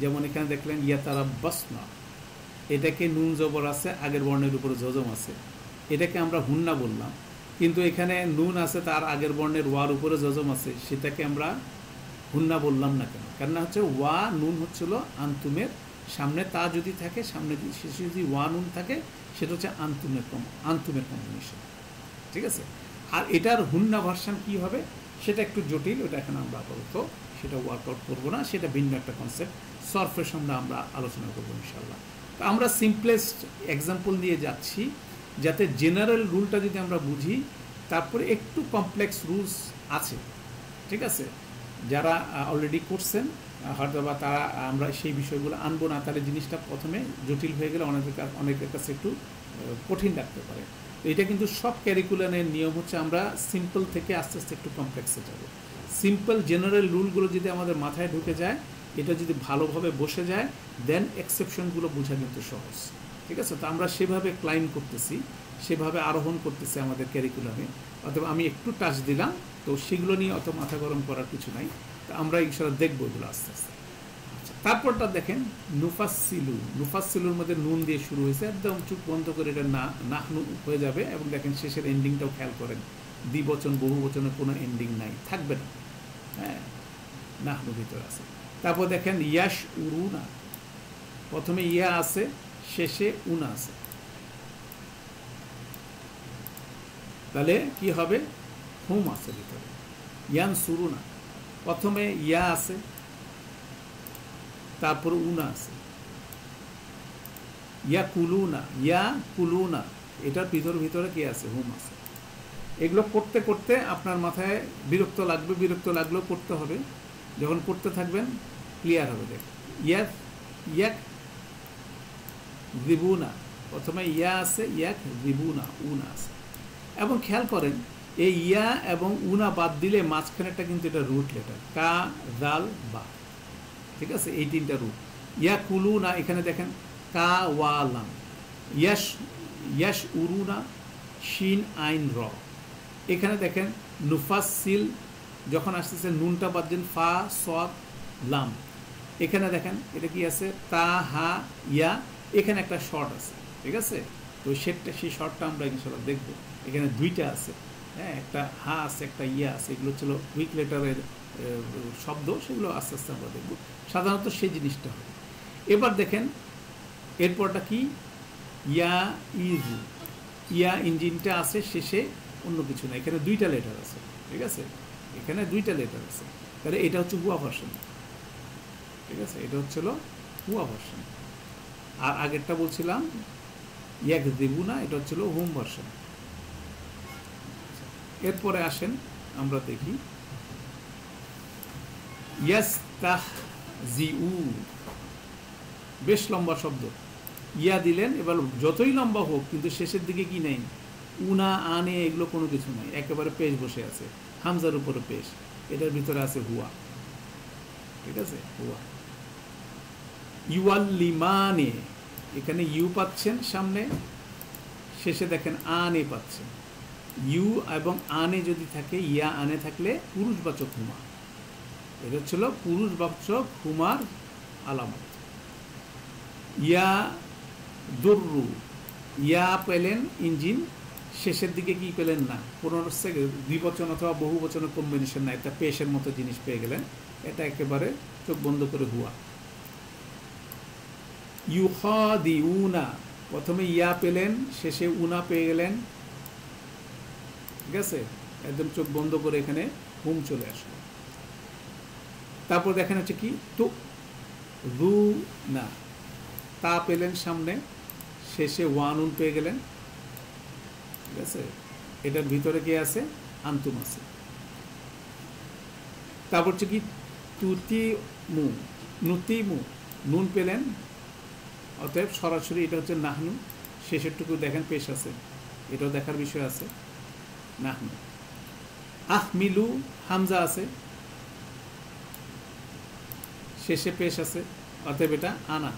যেমন এখানে দেখলেন ইয়া তারাব্বাসনা, এটাকে নুন জবর আছে, আগের বর্ণের উপরে যজম আছে, এটাকে আমরা হুন্না বললাম, কিন্তু এখানে নুন আছে, তার আগের বর্ণের ওয়ার উপরে যজম আছে, সেটাকে আমরা হুন্না বললাম না কেন? কেননা হচ্ছে ওয়া নুন হচ্ছিল আন্তুমের সামনে, তা যদি থাকে সামনে শেষে যদি ওয়া নুন থাকে, সেটা হচ্ছে আন্তুমের কম্বিনেশন। ঠিক আছে, আর এটার হুন্না ভার্সান কি হবে সেটা একটু জটিল, ওটা এখন আমরা আপাতত সেটা ওয়ার্কআউট করবো না, সেটা ভিন্ন একটা কনসেপ্ট, সরফের সামনে আমরা আলোচনা করবো ইনশাল্লাহ। তো আমরা সিম্পলেস্ট এক্সাম্পল দিয়ে যাচ্ছি, যাতে জেনারেল রুলটা যদি আমরা বুঝি, তারপরে একটু কমপ্লেক্স রুলস আছে। ঠিক আছে, যারা অলরেডি করছেন হয়তো বা তারা, আমরা সেই বিষয়গুলো আনবো না, তাহলে জিনিসটা প্রথমে জটিল হয়ে গেলে অনেকের কাছে একটু কঠিন লাগতে পারে। তো এটা কিন্তু সব ক্যারিকুলামের নিয়ম হচ্ছে আমরা সিম্পল থেকে আস্তে আস্তে একটু কমপ্লেক্সে যাব। সিম্পল জেনারেল রুলগুলো যদি আমাদের মাথায় ঢুকে যায়, এটা যদি ভালোভাবে বসে যায়, দেন এক্সেপশনগুলো বোঝা কিন্তু সহজ। ঠিক আছে, তো আমরা সেভাবে ক্লাইম করতেছি, সেভাবে আরোহণ করতেছি আমাদের ক্যারিকুলামে, অথবা আমি একটু টাচ দিলাম, তো সেগুলো নিয়ে অত মাথা গরম করার কিছু নাই, তো আমরা ইনশাআল্লাহ দেখবো এগুলো আস্তে আস্তে। আচ্ছা, তারপরটা দেখেন নুফাসিলু, নুফাসিলুর মধ্যে নুন দিয়ে শুরু হয়েছে, একদম চুপ বন্ধ করে এটা নাহনু হয়ে যাবে, এবং দেখেন শেষের এন্ডিংটাও খেয়াল করেন, দ্বিবচন বহু বচনের কোনো এন্ডিং নাই, থাকবে না, হ্যাঁ নাহনু ভিতরে আছে। তারপর দেখেন ইয়াশ উরুনা, প্রথমে ইয়া আছে, শেষে উনা আছে, তাহলে কি হবে হুম আছে ভিতরে। ইয়ান সুরুনা, প্রথমে ইয়া আছে, তারপর উনা আছে। ইয়া কুলুনা, ইয়া কুলুনা, এটার ভিতরে কি আছে হুম আছে। এগুলো করতে করতে আপনার মাথায় বিরক্ত লাগলেও করতে হবে, যখন করতে থাকবেন ক্লিয়ার হবে। দেখ ইয়াক ইয়াক রিবুনা, প্রথমে ইয়া আছে, ইয়াক রিবুনা উনা আছে, এবং খেয়াল করেন এই ইয়া এবং উনা বাদ দিলে মাঝখানেরটা কিন্তু এটা রুট লেটার, কা দাল বা। ঠিক আছে, এই তিনটা রুট। ইয়া কুলুনা, এখানে দেখেন কা ওয়া লাম, ইয়াশ ইয়াশ উরুনা শিন আইন র, এখানে দেখেন নুফাসিল, যখন আসতেছে নুনটা বাদ দিন ফা সদ লাম, এখানে দেখেন এটা কি আছে তা হা ইয়া, এখানে একটা শর্ট আছে। ঠিক আছে, তো সেই শর্টটা আমরা ইনশাআল্লাহ দেখবো। এখানে দুইটা আছে, হ্যাঁ, একটা হা আছে, একটা ইয়া আছে, এগুলো ছিল উইক লেটারের শব্দ, সেগুলো আস্তে আস্তে আমরা দেখব, সাধারণত সেই জিনিসটা হবে। এবার দেখেন এরপরটা কি ইয়া ইজু, ইয়া ইঞ্জিনটা আছে, শেষে অন্য কিছু না, এখানে দুইটা লেটার আছে। ঠিক আছে, এখানে দুইটা লেটার আছে, তাহলে এটা হচ্ছে হুয়া ভার্সন। ঠিক আছে, এটা হচ্ছিল হুয়া ভার্সন, আর আগেরটা বলছিলাম ইয়াক দেবু না, এটা হচ্ছিল হোম ভার্সন। এরপরে আসেন আমরা দেখি ইয়াস্তাহজিউ, বেশ লম্বা শব্দ, ইয়া দিলেন, এবার যতই লম্বা হোক কিন্তু শেষের দিকে কি নেই, উনা আনে এগুলো কোনো কিছু নাই, একেবারে পেশ বসে আছে, হামজার উপরে পেশ, এটার ভিতরে আছে হুয়া। ঠিক আছে, হুয়া। ইউয়াল্লিমানে, এখানে ইউ পাচ্ছেন সামনে, শেষে দেখেন আনে পাচ্ছেন, ইউ এবং আনে যদি থাকে, ইয়া আনে থাকলে পুরুষবাচক হুমা, এটা ছিল পুরুষবাচক হুমার আলামত। ইয়া দুররু, ইয়া পেলেন ইঞ্জিন, শেষের দিকে কি পেলেন না, দ্বিবচন অথবা বহু বচনের কম্বিনেশন না, এটা পেশের মতো জিনিস পেয়ে গেলেন, এটা একেবারে চোখ বন্ধ করে হুয়া। ইউখাদিউনা, প্রথমে ইয়া পেলেন, শেষে উনা পেয়ে গেলেন, ঠিক আছে, একদম চোখ বন্ধ করে এখানে হুম চলে আসলো। তারপর দেখেন হচ্ছে কি তো রু না, তা পেলেন সামনে, শেষে ওয়ানুন পেয়ে গেলেন, ঠিক আছে, এটার ভিতরে কে আছে, আন্তুম আছে। তারপর হচ্ছে কি তুতি মু, নুতি মু, নুন পেলেন, অতএব সরাসরি এটা হচ্ছে নাহনু, শেষেরটুকু দেখেন পেশ আছে, এটাও দেখার বিষয় আছে, নাহনু। আহমিলু, হামজা আছে, শেষে পেশ আছে, অতএব এটা আনা।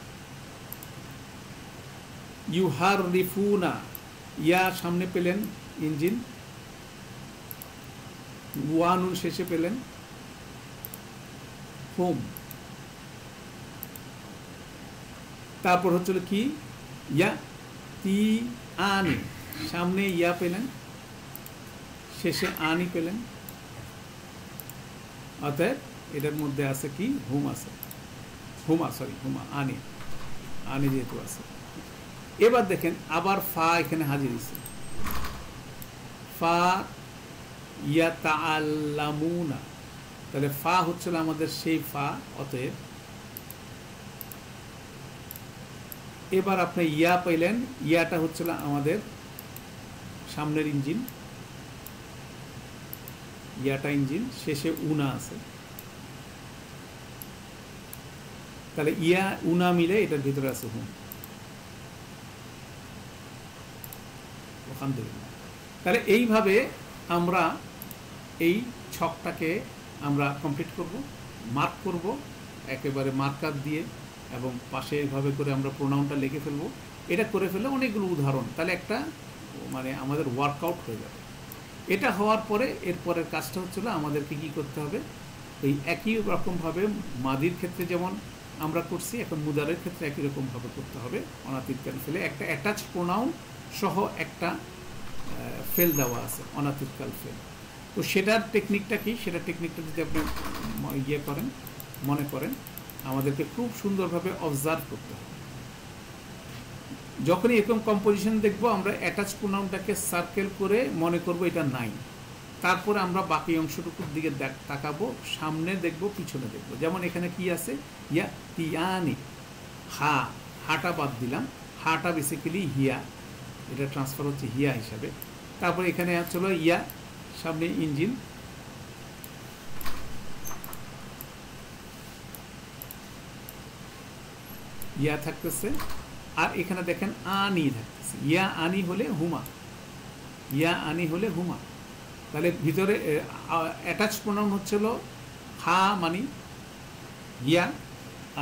ইউহারিফুনা, ইয়া সামনে পেলেন ইঞ্জিন, ওয়ানুন শেষে পেলেন হুম। তারপর হচ্ছিল কি ইয়া তি আনি, সামনে ইয়া পেলেন, শেষে আনি পেলেন, অতএব এটার মধ্যে আছে কি হুম আছে, হুমা, সরি হুমা, আনি, আনি যেহেতু আছে। এবার দেখেন আবার ফা এখানে হাজির হয়েছে, ফা ইয়াতাআল্লামুনা, তাহলে ফা হচ্ছিল আমাদের সেই ফা, অতএব এবার আপনি ইয়া পাইলেন, ইয়াটা হচ্ছিল আমাদের সামনের ইঞ্জিন, ইয়াটা ইঞ্জিন, শেষে উনা আছে, তাহলে ইয়া উনা মিলে এটার ভিতরে আছে হুম। তাহলে এইভাবে আমরা এই ছকটাকে আমরা কমপ্লিট করব, মার্ক করব একেবারে মার্কার দিয়ে, এবং পাশে এইভাবে করে আমরা প্রোনাউনটা লিখে ফেলবো। এটা করে ফেললে অনেকগুলো উদাহরণ, তাহলে একটা মানে আমাদের ওয়ার্কআউট হয়ে যাবে। এটা হওয়ার পরে এরপরের কাজটা হচ্ছিল আমাদেরকে কি করতে হবে, এই একই রকমভাবে মাদির ক্ষেত্রে যেমন আমরা করছি, এখন মুদারের ক্ষেত্রে একই রকমভাবে করতে হবে। অনাতিত কাল ফেলে একটা অ্যাটাচ প্রোনাউন সহ একটা ফেল দেওয়া আছে, অনাতিত কাল ফেল। তো সেটার টেকনিকটা কি, সেটার টেকনিকটা যদি আপনি ইয়ে করেন, মনে করেন, আমাদেরকে খুব সুন্দরভাবে অবজার্ভ করতে হবে। যখনই এরকম কম্পোজিশন দেখবো, আমরা অ্যাটাচ প্রোনাউনটাকে সার্কেল করে মনে করব এটা নাই, তারপরে আমরা বাকি অংশটুকুর দিকে তাকাবো, সামনে দেখবো, পিছনে দেখবো। যেমন এখানে কি আছে, ইয়া তিয়ানি, হা, হাটা বাদ দিলাম, হাটা বেসিক্যালি হিয়া, এটা ট্রান্সফার হচ্ছে হিয়া হিসাবে। তারপরে এখানে চলো ইয়া, সামনে ইঞ্জিন, ইয়া থাকতেছে, আর এখানে দেখেন আনি থাকতেছে, ইয়া আনি হলে হুমা, ইয়া আনি হলে হুমা। তাহলে ভিতরে অ্যাটাচ প্রোনাউন হচ্ছিল হা মানি ইয়া,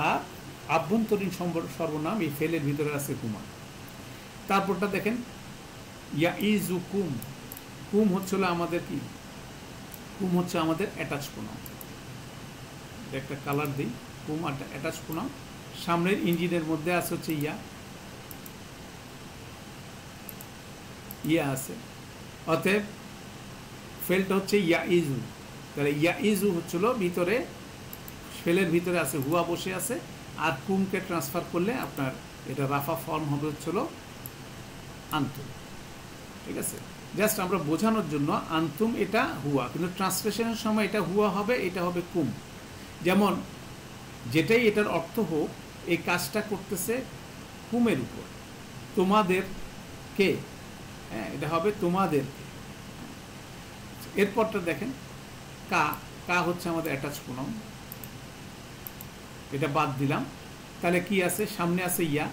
আর আভ্যন্তরীণ সর্বনাম এই ফেলের ভিতরে আছে হুমা। তারপরটা দেখেন ইয়া ইজু কুম, কুম হচ্ছিল আমাদের কি, কুম হচ্ছে আমাদের অ্যাটাচ প্রোনাউন, একটা কালার দিই, কুম অ্যাটাচ প্রোনাউন, সামনের ইঞ্জিনের মধ্যে আছে হচ্ছে ইয়া, ইয়া আছে, অতএব ফেলটা হচ্ছে ইয়া ইজু। তাহলে ইয়া ইজু হচ্ছিল ভিতরে, ফেলের ভিতরে আছে হুয়া বসে আছে, আর কুমকে ট্রান্সফার করলে আপনার এটা রাফা ফর্ম হবে হচ্ছিল আন্তুম, ঠিক আছে। জাস্ট আমরা বোঝানোর জন্য আন্তুম এটা হুয়া, কিন্তু ট্রান্সলেশনের সময় এটা হুয়া হবে, এটা হবে কুম। যেমন যেটাই এটার অর্থ হোক, এই কাজটা করতেছে কুমের উপর, তোমাদের কে, হ্যাঁ এটা হবে তোমাদের। এরপরটা দেখেন কা, কা হচ্ছে আমাদের অ্যাটাচ প্রোনাউন, এটা বাদ দিলাম। তাহলে কি আছে, সামনে আছে ইয়া,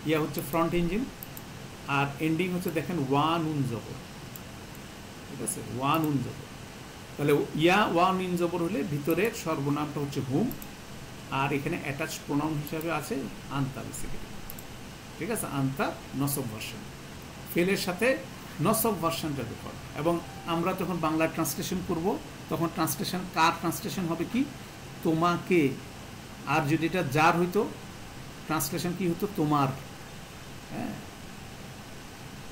ইয়া হচ্ছে ফ্রন্ট ইঞ্জিন, আর এন্ডিং হচ্ছে দেখেন ওয়ান উন জবর, ঠিক আছে, ওয়ান উন জবর। তাহলে ইয়া ওয়ান ইন জবর হলে ভিতরের সর্বনামটা হচ্ছে হুম, আর এখানে অ্যাটাচ প্রোনাউন হিসাবে আছে আন্তা বেসিক্যালি, ঠিক আছে, আন্তা নসব ভার্সন, ফেলের সাথে নসব ভার্সনটার উপর। এবং আমরা যখন বাংলা ট্রান্সলেশন করব তখন ট্রান্সলেশন কার ট্রান্সলেশন হবে কি তোমাকে, আর যদি এটা যার হইতো ট্রান্সলেশন কি হতো তোমার। হ্যাঁ,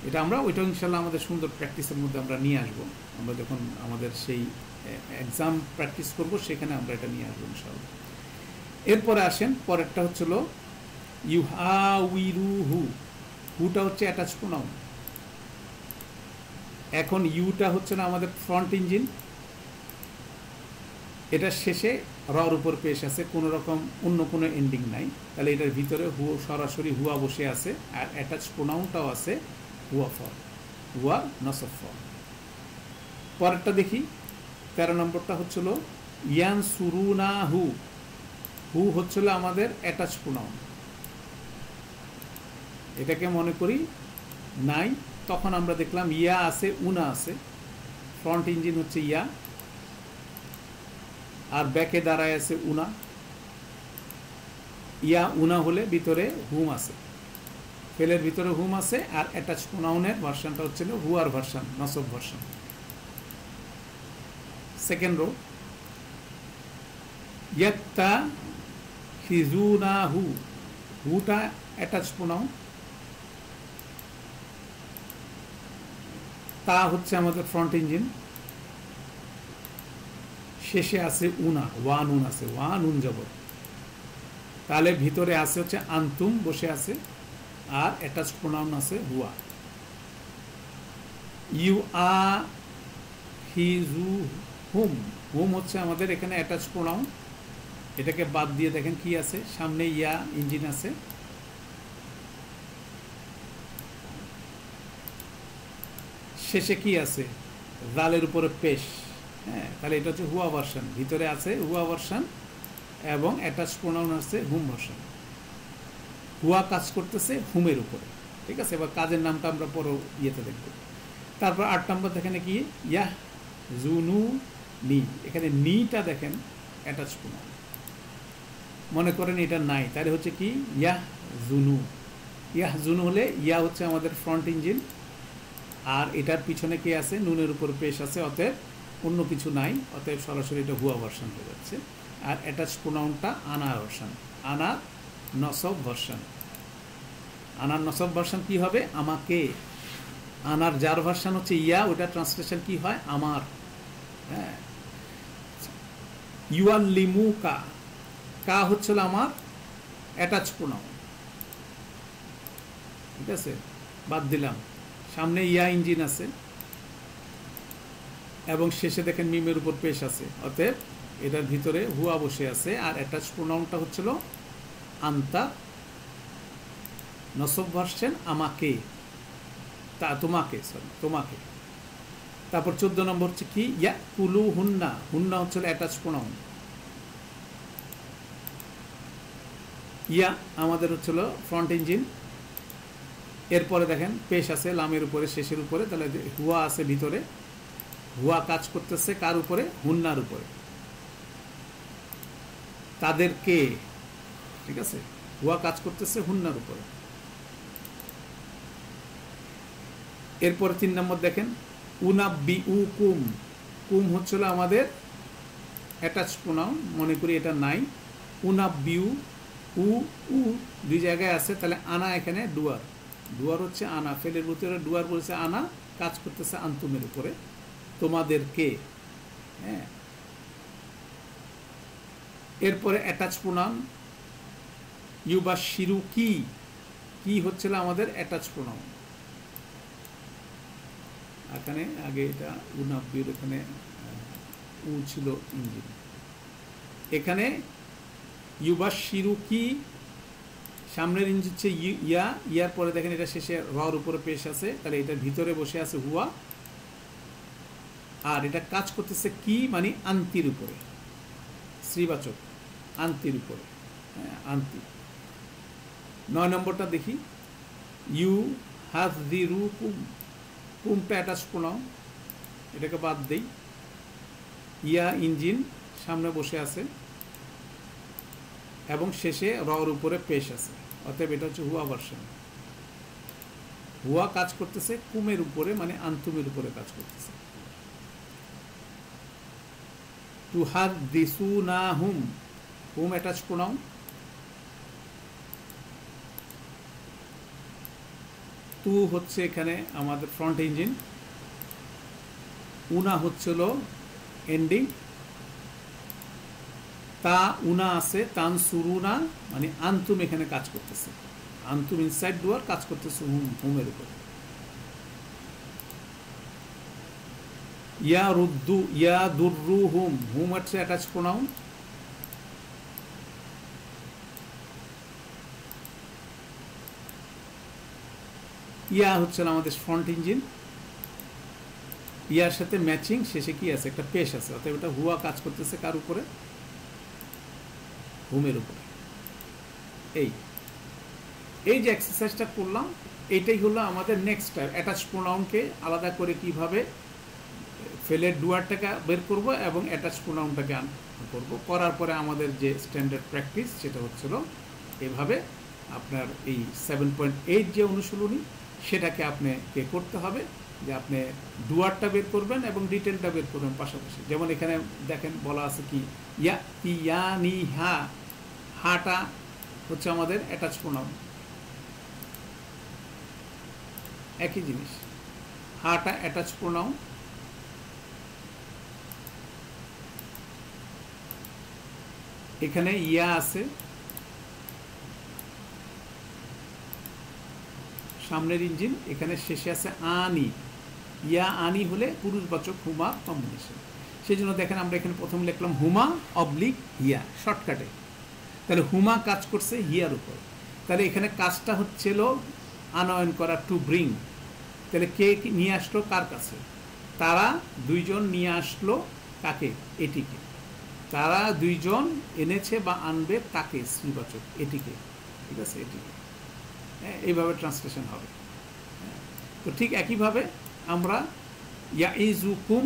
এটা আমরা ওইটা ইনশাল্লাহ আমাদের সুন্দর প্র্যাকটিসের মধ্যে আমরা নিয়ে আসবো। আমরা যখন আমাদের সেই এক্সাম প্র্যাকটিস করব সেখানে আমরা এটা নিয়ে আসবো ইনশাল্লাহ। এরপরে আসেন পরেরটা হচ্ছিল ইউহাউইরুহু। হুটা হচ্ছে অ্যাটাচ প্রোনাউন। এখন ইউটা হচ্ছে না আমাদের ফ্রন্ট ইঞ্জিন, এটার শেষে রর উপর পেশ আছে, কোনো রকম অন্য কোনো এন্ডিং নাই, তাহলে এটার ভিতরে সরাসরি হুয়া বসে আছে, আর অ্যাটাচ প্রোনাউনটাও আছে হুয়া ফর, হুয়া নসব ফর। পরেরটা দেখি 13 নম্বরটা হচ্ছিল ইয়ান সুরুনা হু। হু হচ্ছিল আমাদের অ্যাটাচ প্রোনাউন, এটাকে মনে করি নাই, তখন আমরা দেখলাম ইয়া আছে উনা আছে, ফ্রন্ট ইঞ্জিন হচ্ছে ইয়া আর ব্যাকে দাঁড়ায় আছে উনা। ইয়া উনা হলে ভিতরে হুম আছে, ফেলের ভিতরে হুম আছে, আর অ্যাটাচ প্রোনাউনের ভার্সনটা হচ্ছিল হুয়ার ভার্সন, নসব ভার্সন। সেকেন্ড রো ইয়াত্তা খিজুনা হু। হুটা অ্যাটাচ প্রোনাউন, তা হচ্ছে আমাদের ফ্রন্ট ইঞ্জিন, শেষে আছে উনা, ওয়ান উন আছে, ওয়ান উন জবর, তাহলে ভিতরে আছে হচ্ছে আন্তুম বসে আছে, আর অ্যাটাচ প্রোনাউন আছে হুয়া। ইউ আ হিজু হুম। হুম হচ্ছে আমাদের এখানে অ্যাটাচ প্রোনাউন, এটাকে বাদ দিয়ে দেখেন কি আছে, সামনে ইয়া ইঞ্জিন আছে, শেষে কি আছে, জালের উপরে পেশ। হ্যাঁ, তাহলে এটা হচ্ছে হুয়া ভার্সন, ভিতরে আছে হুয়া ভার্সন এবং অ্যাটাচ প্রোনাউন আছে হুম ভার্সন। হুয়া কাজ করতেছে হুমের উপরে, ঠিক আছে। এবার কাজের নামটা আমরা পরে ইয়েতে দেখব। তারপর 8 নম্বর দেখেন কি ইয়াহ জুনু নি। এখানে নিটা দেখেন অ্যাটাচ প্রোনাউন, মনে করেন এটা নাই, তাহলে হচ্ছে কি ইয়াহ জুনু। ইয়াহ জুনু হলে ইয়া হচ্ছে আমাদের ফ্রন্ট ইঞ্জিন, আর এটার পিছনে কে আছে, নুনের উপর পেশ আছে, অতএব অন্য কিছু নাই, অতএব সরাসরি এটা হুয়া ভার্সন হয়ে যাচ্ছে। আর অ্যাটাচ প্রোনাউনটা আনা ভার্সন, আনার নসব ভার্সন। আনার নসব ভার্সন কি হবে, আমাকে। আনার যার ভার্সন হচ্ছে ইয়া, ওটা ট্রান্সলেশন কি হয়, আমার। হ্যাঁ, ইউয়াল লিমু কা। কা হচ্ছিল আমার অ্যাটাচ প্রোনাউন, ঠিক আছে, বাদ দিলাম। সামনে ইয়া ইঞ্জিন আছে এবং শেষে দেখেন মিমের উপর পেশ আছে, অতএব এটার ভিতরে হুয়া বসে আছে, আর অ্যাটাচ প্রোনাউনটা হচ্ছিল আন্তা, নসব ভার্সন আমাকে, তা তোমাকে, সরি তোমাকে। তারপর 14 নম্বর হচ্ছে কি ইয়া কুলু হুন্না। হুন্না হচ্ছিল অ্যাটাচ প্রোনাউন, ইয়া আমাদের হচ্ছিল ফ্রন্ট ইঞ্জিন, এরপরে দেখেন পেশ আছে লামের উপরে, শেষের উপরে, তাহলে হুয়া আছে ভিতরে, হুয়া কাজ করতেছে কার উপরে, হুন্নার উপরে, তাদেরকে, ঠিক আছে, হুয়া কাজ করতেছে হুন্নার উপরে। এরপরে 3 নম্বর দেখেন উনাব্বি উ কুম। কুম হচ্ছিল আমাদের অ্যাটাচ প্রোনাউন, মনে করি এটা নাই, উনাব্বিউ, উ উ দুই জায়গায় আছে, তাহলে আনা এখানে ডুয়ার, ডুয়ার হচ্ছে আনা, ফেলের ভিতরে ডুয়ার বলছে আনা, কাজ করতেছে আন্তুমের উপরে, তোমাদেরকে। হ্যাঁ, এরপরে অ্যাটাচ প্রোনাউন ইউবাশিরু কি। কি হচ্ছিল আমাদের অ্যাটাচ প্রোনাউন, এখানে আগে এটা উনাব্বির, এখানে উ ছিল ইঞ্জিন, এখানে ইউবাশিরু কি, সামনের ইঞ্জিন হচ্ছে ইয়া, ইয়ার পরে দেখেন এটা শেষে রর উপরে পেশ আছে, তাহলে এটার ভিতরে বসে আছে হুয়া, আর এটা কাজ করতেছে কি মানে আন্তির উপরে, শ্রীবাচক, আন্তির উপরে। হ্যাঁ, আন্তি। 9 নম্বরটা দেখি ইউ হ্যাভ দি রু কুম। কুমটা অ্যাটাচ প্রোনাউন, এটাকে বাদ দেই, ইয়া ইঞ্জিন সামনে বসে আছে এবং শেষে রর উপরে পেশ আছে, অতএব এটা হচ্ছে হুয়া ভার্সন। হুয়া কাজ করতেছে কুমের উপরে, মানে আন্তুমের উপরে কাজ করতেছে। তুহাদ্দিসুনাহুম, হুম অ্যাটাচ প্রোনাউন। তু হচ্ছে এখানে আমাদের ফ্রন্ট ইঞ্জিন, উনা হচ্ছিল এন্ডিং, তা উনা আছে তান সুরুনা, মানে আন্তুম এখানে কাজ করতেছে, আন্তুম ইনসাইড ডুয়ার কাজ করতেছে হুমের উপরে। ইয়া রুদ্দু ইয়া দুররু হুম, হুম হচ্ছে অ্যাটাচ প্রোনাউন। ইয়া হচ্ছে আমাদের ফ্রন্ট ইঞ্জিন, ইয়ার সাথে ম্যাচিং শেষে কি আছে, একটা পেশ আছে, অর্থাৎ এটা হুয়া কাজ করতেছে কার উপরে, হুমের উপরে। এই এই যে এক্সারসাইজটা করলাম, এইটাই হলো আমাদের নেক্সট স্টেপ, অ্যাটাচ প্রোনাউনকে আলাদা করে কিভাবে ফেলের ডুয়ারটাকে বের করব এবং অ্যাটাচ প্রোনাউনটাকে করব। করার পরে আমাদের যে স্ট্যান্ডার্ড প্র্যাকটিস সেটা হচ্ছিল এভাবে আপনার এই 7.8 যে অনুশীলনী সেটাকে আপনাকে করতে হবে, যে আপনি ডুয়ারটা বের করবেন এবং ডিটেলটা বের করবেন পাশাপাশি। যেমন এখানে দেখেন বলা আছে কি, ইয়া ইয়া নি হা, হাটা হচ্ছে আমাদের অ্যাটাচ প্রোনাউন, একই জিনিস, হাটা অ্যাটাচ প্রোনাউন। এখানে ইয়া আছে সামনের ইঞ্জিন, এখানে শেষে আছে আনি, ইয়া আনি হলে পুরুষবাচক হুমা কম্বিনেশন। সেই জন্য দেখেন আমরা এখানে প্রথম লিখলাম হুমা অবলিক হিয়া শর্টকাটে, তাহলে হুমা কাজ করছে হিয়ার উপর, তাহলে এখানে কাজটা হচ্ছিল আনয়ন করা, টু ব্রিং। তাহলে কে নিয়ে আসলো কার কাছে, তারা দুইজন নিয়ে আসলো কাকে, এটিকে, তারা দুইজন এনেছে বা আনবে তাকে, স্ত্রীবাচক এটিকে, ঠিক আছে, এটিকে, এইভাবে ট্রান্সলেশন হবে। তো ঠিক একইভাবে আমরা ইয়াইজুকুম,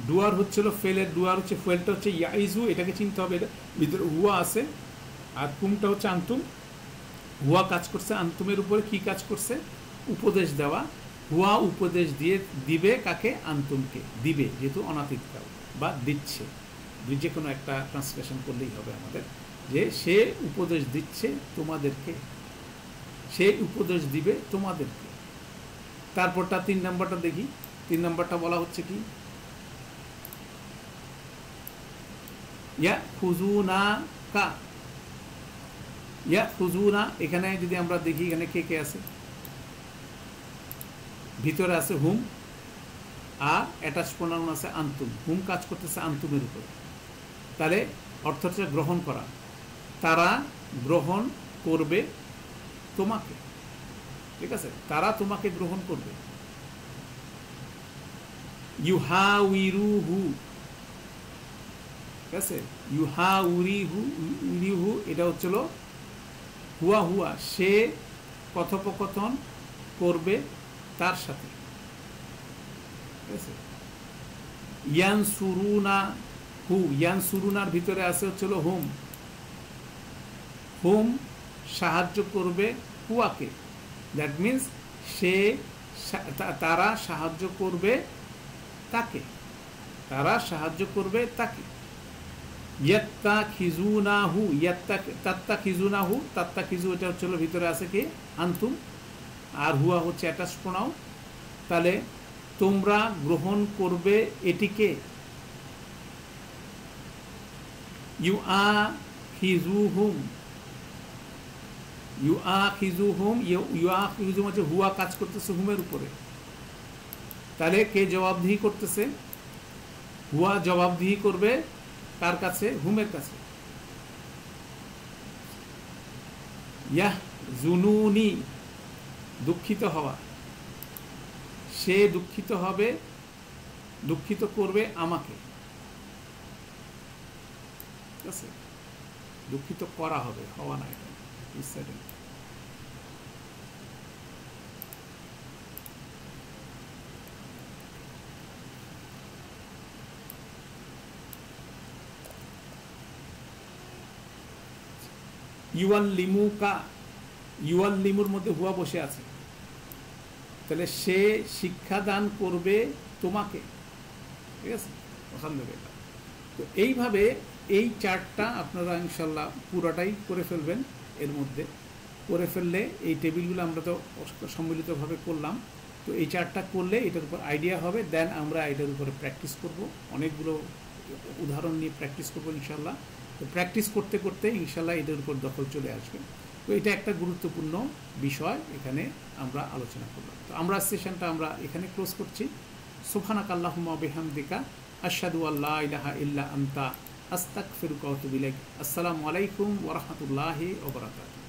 ডুয়ার হচ্ছিল ফেলের, ডুয়ার হচ্ছে ফেলটা হচ্ছে ইয়াইজু, এটাকে চিনতে হবে, এটা ভিতরে হুয়া আছে, আর কুমটা হচ্ছে আন্তুম। হুয়া কাজ করছে আন্তুমের উপরে, কি কাজ করছে, উপদেশ দেওয়া, হুয়া উপদেশ দিয়ে দিবে কাকে, আন্তুমকে দিবে, যেহেতু অনাতীত কাল বা দিচ্ছে, যে কোনো একটা ট্রান্সলেশন করলেই হবে আমাদের, যে সে উপদেশ দিচ্ছে তোমাদেরকে, সে উপদেশ দিবে তোমাদেরকে। তারপরটা 3 নম্বরটা দেখি, 3 নম্বরটা বলা হচ্ছে কি, ইয়া খুজুনা কা, ইয়া খুজুনা, এখানে যদি আমরা দেখি এখানে কে কে আছে, ভিতরে আছে হুম আর অ্যাটাচ প্রোনাউন আছে আন্তুম, হুম কাজ করতেছে আন্তুমের উপর, তাহলে অর্থ হচ্ছে গ্রহণ করা, তারা গ্রহণ করবে তোমাকে, ঠিক আছে, তারা তোমাকে গ্রহণ করবে। ইউহাউইরুহু, ঠিক আছে, ইউহাউরিহু, এটা হচ্ছিল হুয়া হুয়া, সে কথোপকথন করবে তার সাথে, ঠিক আছে। ইয়ানসুরুনা হু, ইয়ানসুরুনার ভিতরে আছে হচ্ছিল হুম, হুম সাহায্য করবে হুয়াকে, দ্যাট মিনস সে, তারা সাহায্য করবে তাকে, তারা সাহায্য করবে তাকে। ইয়াত্তা খিজুনাহু, তাত্তা খিজুনাহু, তাত্তা খিজু, এটা হচ্ছিল ভিতরে আছে কি আন্তুম, আর হুয়া হচ্ছে অ্যাটাচ প্রোনাউন, তাহলে তোমরা গ্রহণ করবে এটিকে। ইউআখিজুহুম, ইউআখিজুহুম, ইউআখিজুহুম হচ্ছে হুয়া কাজ করতেছে হুমের উপরে, তাহলে কে জবাবদিহি করতেছে, হুয়া জবাবদিহি করবে কার কাছে, হুমের কাছে। ইয়াহ জুনুনি, দুঃখিত হওয়া, সে দুঃখিত হবে, দুঃখিত করবে আমাকে, ঠিক আছে, দুঃখিত করা হবে, হওয়া না, এটা ইউয়াল লিমুকা, ইউয়াল লিমুর মধ্যে হুয়া বসে আছে, তাহলে সে শিক্ষাদান করবে তোমাকে, ঠিক আছে? আলহামদুলিল্লাহ। তো এইভাবে এই চার্টটা আপনারা ইনশাল্লাহ পুরোটাই করে ফেলবেন। এর মধ্যে করে ফেললে এই টেবিলগুলো আমরা তো সম্মিলিতভাবে করলাম, তো এই চার্টটা করলে এটার উপর আইডিয়া হবে। দেন আমরা এটার উপরে প্র্যাকটিস করব, অনেকগুলো উদাহরণ নিয়ে প্র্যাকটিস করব ইনশাল্লাহ। তো প্র্যাকটিস করতে করতে ইনশাল্লাহ এটার উপর দখল চলে আসবে। তো এটা একটা গুরুত্বপূর্ণ বিষয় এখানে আমরা আলোচনা করলাম। তো আমরা সেশনটা আমরা এখানে ক্লোজ করছি। সুবহানাকাল্লাহুম্মা ওয়া বিহামদিকা আশহাদু আল্লা ইলাহা ইল্লা আনতা আস্তাগফিরুকা ওয়া আতুবু ইলাইক। আসসালামু আলাইকুম ওয়া রাহমাতুল্লাহি ওয়া বারাকাতুহু।